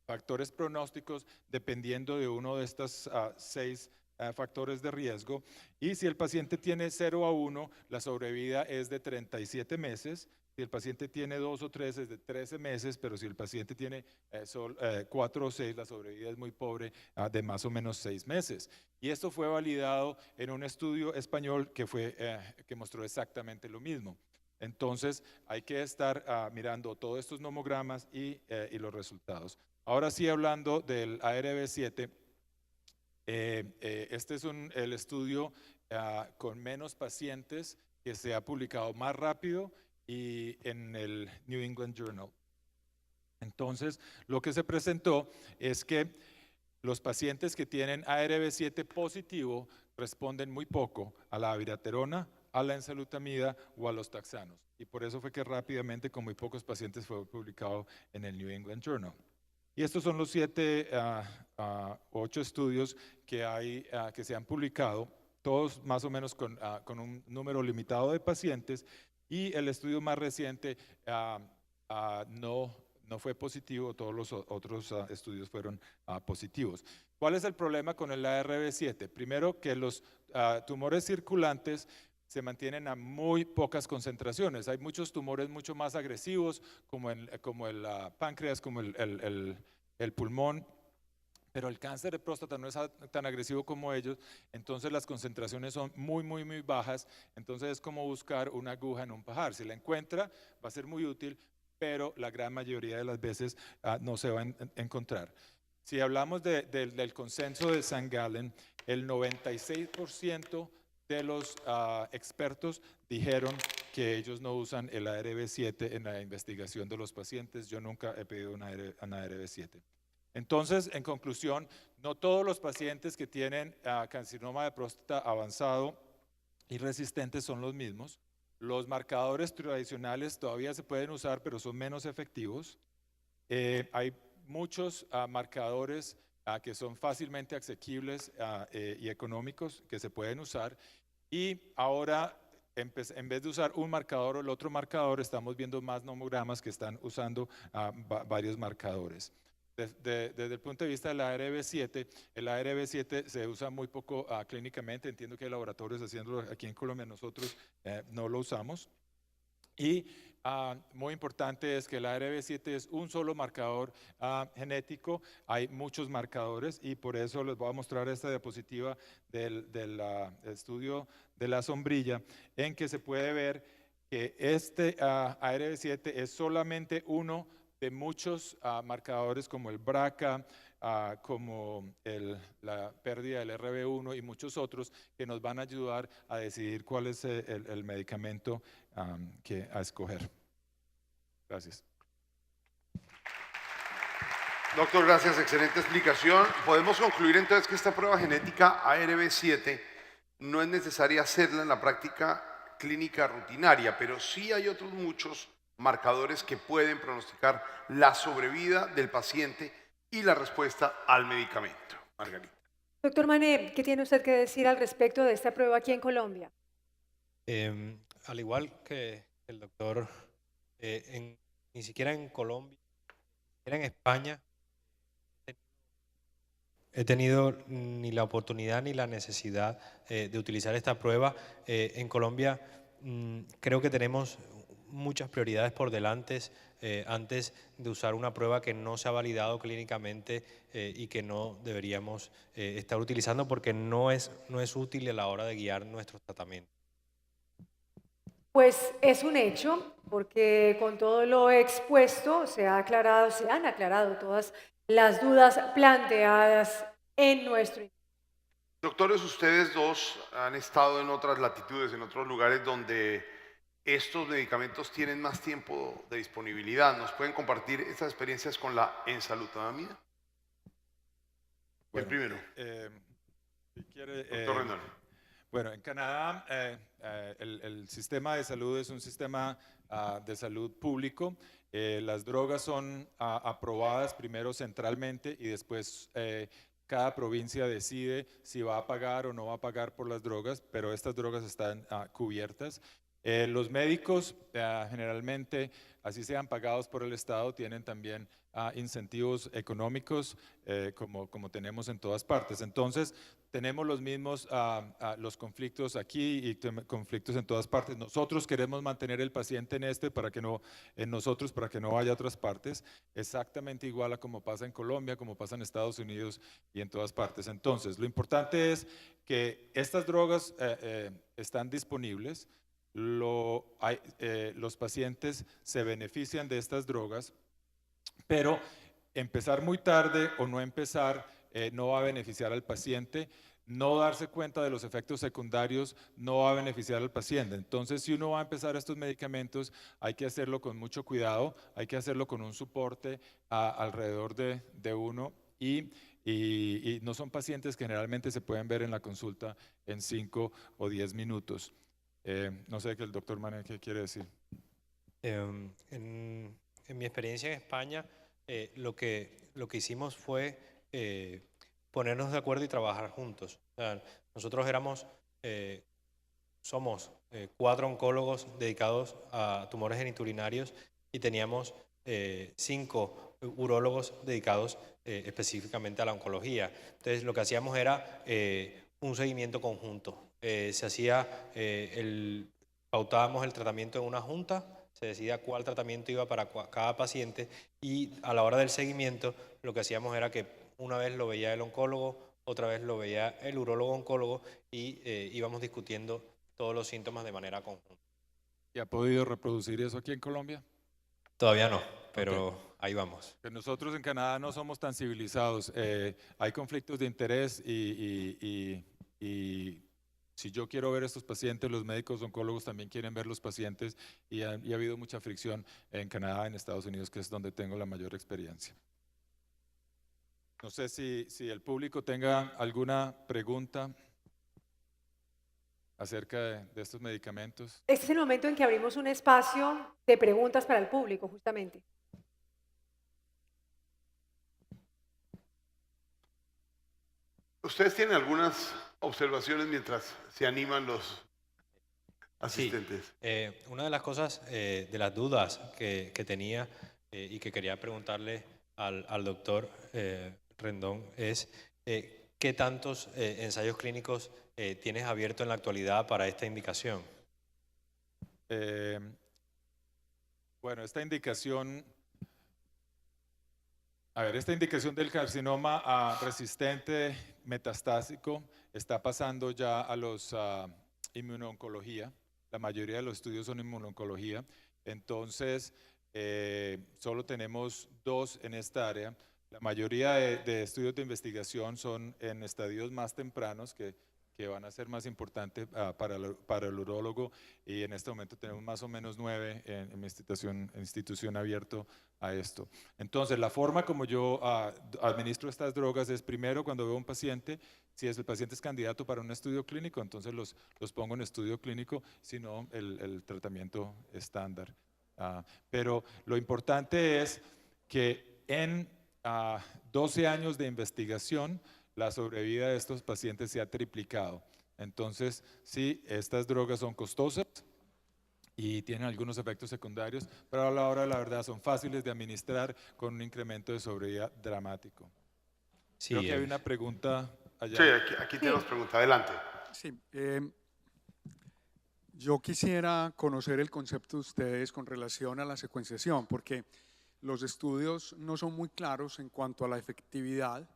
factores pronósticos dependiendo de uno de estos 6 factores de riesgo, y si el paciente tiene 0 a 1, la sobrevida es de 37 meses, si el paciente tiene 2 o 3 es de 13 meses, pero si el paciente tiene 4 o 6, la sobrevida es muy pobre, de más o menos 6 meses. Y esto fue validado en un estudio español que mostró exactamente lo mismo. Entonces hay que estar mirando todos estos nomogramas y los resultados. Ahora sí, hablando del ARB7, este es el estudio con menos pacientes que se ha publicado más rápido y en el New England Journal. Entonces, lo que se presentó es que los pacientes que tienen ARB7 positivo responden muy poco a la viraterona, a la enzalutamida o a los taxanos. Y por eso fue que rápidamente, con muy pocos pacientes, fue publicado en el New England Journal. Y estos son los 8 estudios que se han publicado, todos más o menos con un número limitado de pacientes, y el estudio más reciente no fue positivo, todos los otros estudios fueron positivos. ¿Cuál es el problema con el ARB7? Primero, que los tumores circulantes se mantienen a muy pocas concentraciones. Hay muchos tumores mucho más agresivos, como el páncreas, como el pulmón, pero el cáncer de próstata no es tan agresivo como ellos, entonces las concentraciones son muy, muy, muy bajas. Entonces es como buscar una aguja en un pajar. Si la encuentra, va a ser muy útil, pero la gran mayoría de las veces no se va a encontrar. Si hablamos del consenso de St. Gallen, el 96% de los expertos dijeron que ellos no usan el ARB7 en la investigación de los pacientes. Yo nunca he pedido una ARB7. Entonces, en conclusión, no todos los pacientes que tienen carcinoma de próstata avanzado y resistente son los mismos. Los marcadores tradicionales todavía se pueden usar, pero son menos efectivos. Hay muchos marcadores que son fácilmente asequibles y económicos que se pueden usar, y ahora en vez de usar un marcador o el otro marcador, estamos viendo más nomogramas que están usando varios marcadores. Desde el punto de vista de la ARB7, el ARB7 se usa muy poco clínicamente. Entiendo que hay laboratorios haciéndolo. Aquí en Colombia nosotros no lo usamos. Y muy importante es que el ARB7 es un solo marcador genético. Hay muchos marcadores, y por eso les voy a mostrar esta diapositiva del estudio de la sombrilla, en que se puede ver que este ARB7 es solamente uno de muchos marcadores, como el BRCA, como la pérdida del RB1 y muchos otros, que nos van a ayudar a decidir cuál es el medicamento a escoger. Gracias. Doctor, gracias, excelente explicación. Podemos concluir entonces que esta prueba genética ARB7 no es necesaria hacerla en la práctica clínica rutinaria, pero sí hay otros muchos marcadores que pueden pronosticar la sobrevida del paciente y la respuesta al medicamento. Margarita. Doctor Mané, ¿qué tiene usted que decir al respecto de esta prueba aquí en Colombia? Al igual que el doctor, ni siquiera en Colombia, ni siquiera en España, he tenido ni la oportunidad ni la necesidad de utilizar esta prueba. En Colombia creo que tenemos muchas prioridades por delante antes de usar una prueba que no se ha validado clínicamente y que no deberíamos estar utilizando, porque no es útil a la hora de guiar nuestros tratamientos. Pues es un hecho, porque con todo lo expuesto se han aclarado todas las dudas planteadas en nuestro. Doctores, ustedes dos han estado en otras latitudes, en otros lugares donde estos medicamentos tienen más tiempo de disponibilidad. ¿Nos pueden compartir estas experiencias con la ensalutamida? El Bueno, primero, si quiere, doctor Rendón. bueno, en Canadá el sistema de salud es un sistema de salud público. Las drogas son aprobadas primero centralmente y después cada provincia decide si va a pagar o no va a pagar por las drogas, pero estas drogas están cubiertas. Los médicos generalmente, así sean pagados por el Estado, tienen también incentivos económicos como tenemos en todas partes. Entonces, tenemos los mismos los conflictos aquí y conflictos en todas partes. Nosotros queremos mantener el paciente en nosotros para que no vaya a otras partes, exactamente igual a como pasa en Colombia, como pasa en Estados Unidos y en todas partes. Entonces, lo importante es que estas drogas están disponibles. Los pacientes se benefician de estas drogas, pero empezar muy tarde o no empezar no va a beneficiar al paciente. No darse cuenta de los efectos secundarios no va a beneficiar al paciente. Entonces, si uno va a empezar estos medicamentos, hay que hacerlo con mucho cuidado, hay que hacerlo con un soporte alrededor de uno y no son pacientes que generalmente se pueden ver en la consulta en 5 o 10 minutos. No sé qué el doctor Mané, ¿qué quiere decir? En mi experiencia en España, lo que hicimos fue ponernos de acuerdo y trabajar juntos. O sea, nosotros somos 4 oncólogos dedicados a tumores geniturinarios y teníamos 5 urólogos dedicados específicamente a la oncología. Entonces, lo que hacíamos era un seguimiento conjunto. Pautábamos el tratamiento en una junta, se decidía cuál tratamiento iba para cada paciente y a la hora del seguimiento lo que hacíamos era que una vez lo veía el oncólogo, otra vez lo veía el urólogo oncólogo y íbamos discutiendo todos los síntomas de manera conjunta. ¿Y ha podido reproducir eso aquí en Colombia? Todavía no, pero ahí vamos. Que nosotros en Canadá no somos tan civilizados. Hay conflictos de interés y si yo quiero ver a estos pacientes, los médicos oncólogos también quieren ver los pacientes y ha habido mucha fricción en Canadá, en Estados Unidos, que es donde tengo la mayor experiencia. No sé si el público tenga alguna pregunta acerca de estos medicamentos. Este es el momento en que abrimos un espacio de preguntas para el público, justamente. ¿Ustedes tienen algunas observaciones mientras se animan los asistentes? Sí, una de las cosas, de las dudas que tenía y que quería preguntarle al doctor Rendón es ¿qué tantos ensayos clínicos tienes abierto en la actualidad para esta indicación? Bueno, esta indicación del carcinoma resistente metastásico está pasando ya a los inmunooncología. La mayoría de los estudios son inmunooncología. Entonces, solo tenemos 2 en esta área. La mayoría de estudios de investigación son en estadios más tempranos que van a ser más importantes para el urólogo y en este momento tenemos más o menos 9 en mi institución abierto a esto. Entonces, la forma como yo administro estas drogas es primero cuando veo un paciente, si el paciente es candidato para un estudio clínico, entonces los pongo en estudio clínico, si no el tratamiento estándar. Pero lo importante es que en 12 años de investigación, la sobrevida de estos pacientes se ha triplicado. Entonces, sí, estas drogas son costosas y tienen algunos efectos secundarios, pero a la hora de la verdad son fáciles de administrar con un incremento de sobrevida dramático. Sí, Creo que hay una pregunta allá. Sí, aquí tenemos pregunta. Adelante. Sí, yo quisiera conocer el concepto de ustedes con relación a la secuenciación, porque los estudios no son muy claros en cuanto a la efectividad,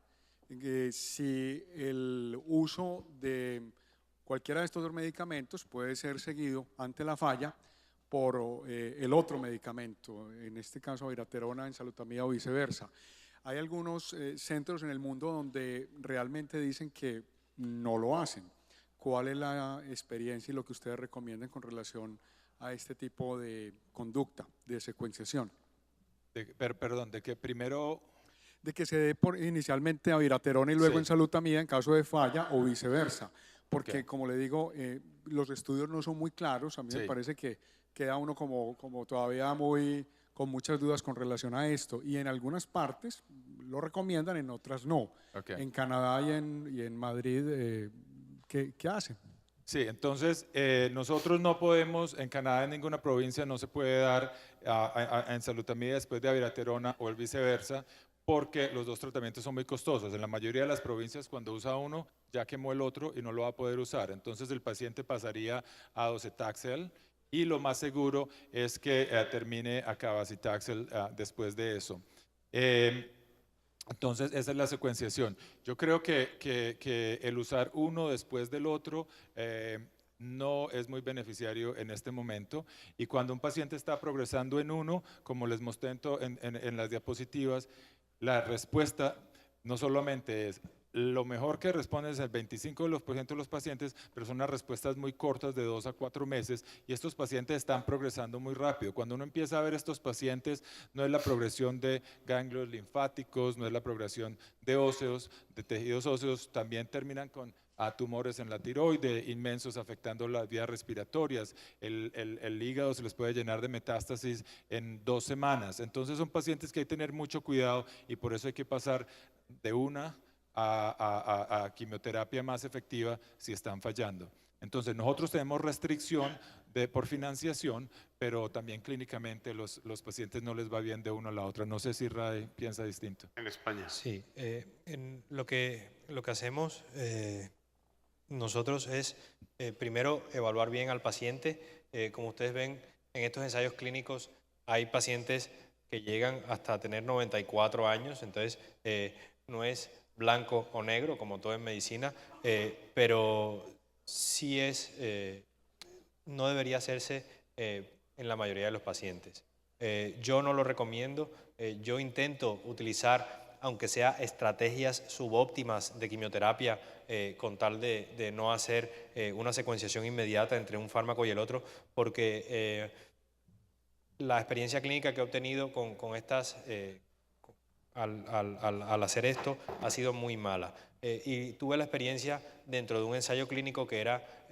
si el uso de cualquiera de estos 2 medicamentos puede ser seguido ante la falla por el otro medicamento, en este caso abiraterona, ensalutamida o viceversa. Hay algunos centros en el mundo donde realmente dicen que no lo hacen. ¿Cuál es la experiencia y lo que ustedes recomiendan con relación a este tipo de conducta de secuenciación. Perdón, de que primero... De que se dé inicialmente abiraterona y luego Sí. ensalutamida en caso de falla o viceversa. Porque, Ok. como le digo, los estudios no son muy claros. A mí me Sí. parece que queda uno como todavía con muchas dudas con relación a esto. Y en algunas partes lo recomiendan, en otras no. Ok. En Canadá y en Madrid, ¿qué hacen? Sí, entonces nosotros no podemos, en Canadá en ninguna provincia no se puede dar ensalutamida después de abiraterona o el viceversa, porque los dos tratamientos son muy costosos. En la mayoría de las provincias cuando usa uno ya quemó el otro y no lo va a poder usar. Entonces el paciente pasaría a docetaxel y lo más seguro es que termine a cabazitaxel después de eso. Entonces, esa es la secuenciación. Yo creo que el usar uno después del otro no es muy beneficiario en este momento. Y cuando un paciente está progresando en uno, como les mostré en las diapositivas, la respuesta no solamente es lo mejor que responden es el 25% de los pacientes, pero son unas respuestas muy cortas de 2 a 4 meses y estos pacientes están progresando muy rápido. Cuando uno empieza a ver estos pacientes, no es la progresión de ganglios linfáticos, no es la progresión de óseos, de tejidos óseos, también terminan con tumores en la tiroide inmensos afectando las vías respiratorias, el hígado se les puede llenar de metástasis en 2 semanas. Entonces son pacientes que hay que tener mucho cuidado y por eso hay que pasar de una a quimioterapia más efectiva si están fallando. Entonces nosotros tenemos restricción por financiación, pero también clínicamente los pacientes no les va bien de una a la otra. No sé si Ray piensa distinto. En España. Sí, en lo que hacemos nosotros es primero evaluar bien al paciente. Como ustedes ven, en estos ensayos clínicos hay pacientes que llegan hasta tener 94 años, entonces no es blanco o negro como todo en medicina, pero sí no debería hacerse en la mayoría de los pacientes. Yo no lo recomiendo, yo intento utilizar aunque sea estrategias subóptimas de quimioterapia con tal de no hacer una secuenciación inmediata entre un fármaco y el otro, porque la experiencia clínica que he obtenido con estas, al hacer esto, ha sido muy mala. Y tuve la experiencia dentro de un ensayo clínico que era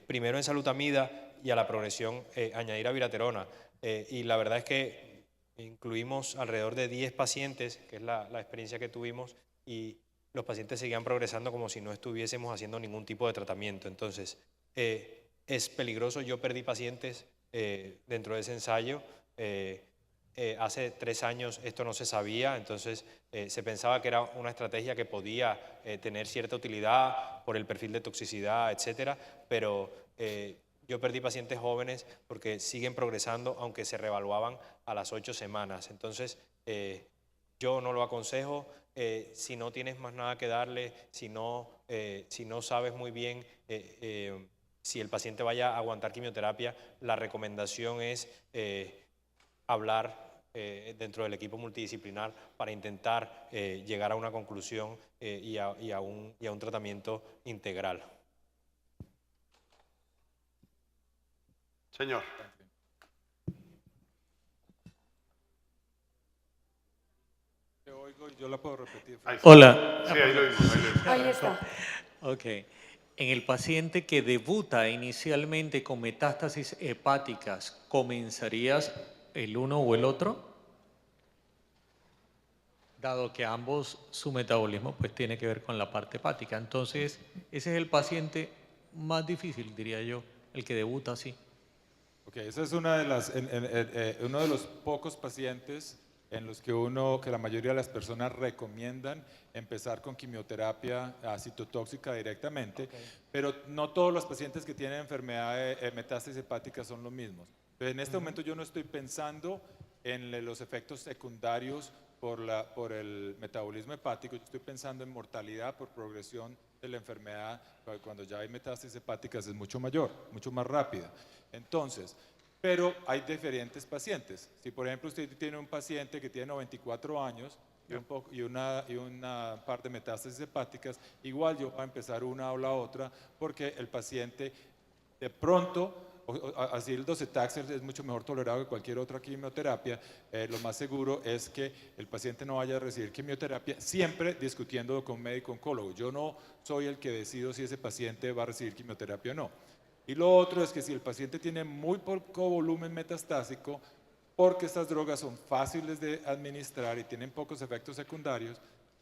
primero ensalutamida y a la progresión añadir abiraterona. Y la verdad es que incluimos alrededor de 10 pacientes, que es la experiencia que tuvimos, y los pacientes seguían progresando como si no estuviésemos haciendo ningún tipo de tratamiento. Entonces, es peligroso. Yo perdí pacientes dentro de ese ensayo. Hace 3 años esto no se sabía, entonces se pensaba que era una estrategia que podía tener cierta utilidad por el perfil de toxicidad, etcétera, pero yo perdí pacientes jóvenes porque siguen progresando aunque se reevaluaban a las 8 semanas. Entonces, yo no lo aconsejo. Si no tienes más nada que darle, si no sabes muy bien si el paciente vaya a aguantar quimioterapia, la recomendación es hablar dentro del equipo multidisciplinar para intentar llegar a una conclusión y a un tratamiento integral. Señor. Te oigo y yo la puedo repetir. Ahí está. Hola. Sí, ahí lo vimos. Ahí lo vimos. Ahí está. Ok. En el paciente que debuta inicialmente con metástasis hepáticas, ¿comenzarías el uno o el otro? Dado que ambos su metabolismo pues tiene que ver con la parte hepática. Entonces, ese es el paciente más difícil, diría yo, el que debuta así. Ok, esa es una de uno de los pocos pacientes en los que la mayoría de las personas recomiendan empezar con quimioterapia citotóxica directamente, pero no todos los pacientes que tienen enfermedad de metástasis hepática son los mismos. Entonces, en este momento yo no estoy pensando en los efectos secundarios por el metabolismo hepático, yo estoy pensando en mortalidad por progresión de la enfermedad. Cuando ya hay metástasis hepáticas es mucho mayor, mucho más rápida. Entonces, pero hay diferentes pacientes. Si por ejemplo usted tiene un paciente que tiene 94 años y una par de metástasis hepáticas, igual yo voy a empezar una o la otra porque el paciente de pronto así el docetaxel es mucho mejor tolerado que cualquier otra quimioterapia, lo más seguro es que el paciente no vaya a recibir quimioterapia, siempre discutiendo con un médico oncólogo. Yo no soy el que decido si ese paciente va a recibir quimioterapia o no. Y lo otro es que si el paciente tiene muy poco volumen metastásico, porque estas drogas son fáciles de administrar y tienen pocos efectos secundarios,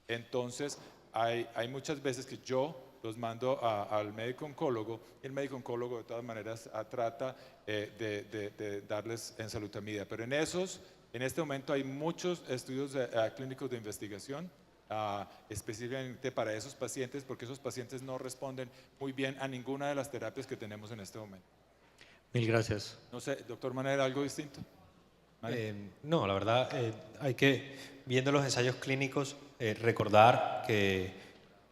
entonces hay muchas veces que yo los mando al médico oncólogo y el médico oncólogo de todas maneras trata de darles ensalutamida. Pero en este momento hay muchos estudios clínicos de investigación específicamente para esos pacientes, porque esos pacientes no responden muy bien a ninguna de las terapias que tenemos en este momento. Mil gracias. No sé, doctor Manera, ¿algo distinto? No, la verdad, hay que, viendo los ensayos clínicos, recordar que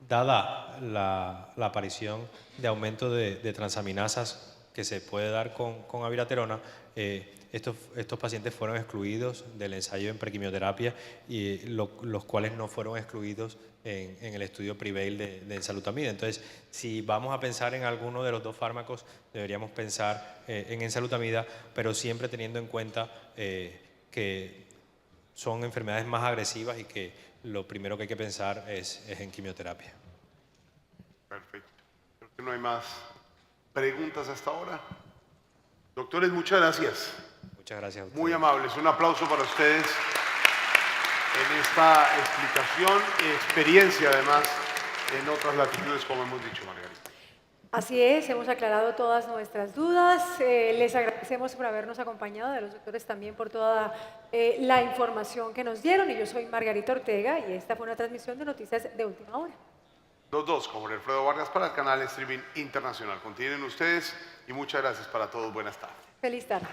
dada la aparición de aumento de transaminasas que se puede dar con abiraterona, estos pacientes fueron excluidos del ensayo en prequimioterapia y los cuales no fueron excluidos en el estudio Prevail de ensalutamida. Entonces, si vamos a pensar en alguno de los dos fármacos, deberíamos pensar en ensalutamida, pero siempre teniendo en cuenta que son enfermedades más agresivas y que lo primero que hay que pensar es en quimioterapia. Perfecto. Creo que no hay más preguntas hasta ahora. Doctores, muchas gracias. Muchas gracias a ustedes. Muy amables. Un aplauso para ustedes en esta explicación y experiencia, además, en otras latitudes, como hemos dicho, Margarita. Así es, hemos aclarado todas nuestras dudas. Les agradecemos por habernos acompañado, de los doctores también por toda la información que nos dieron. Y yo soy Margarita Ortega y esta fue una transmisión de Noticias de Última Hora. Los dos, como Alfredo Vargas, para el canal Streaming Internacional. Continúen ustedes y muchas gracias para todos. Buenas tardes. Feliz tarde.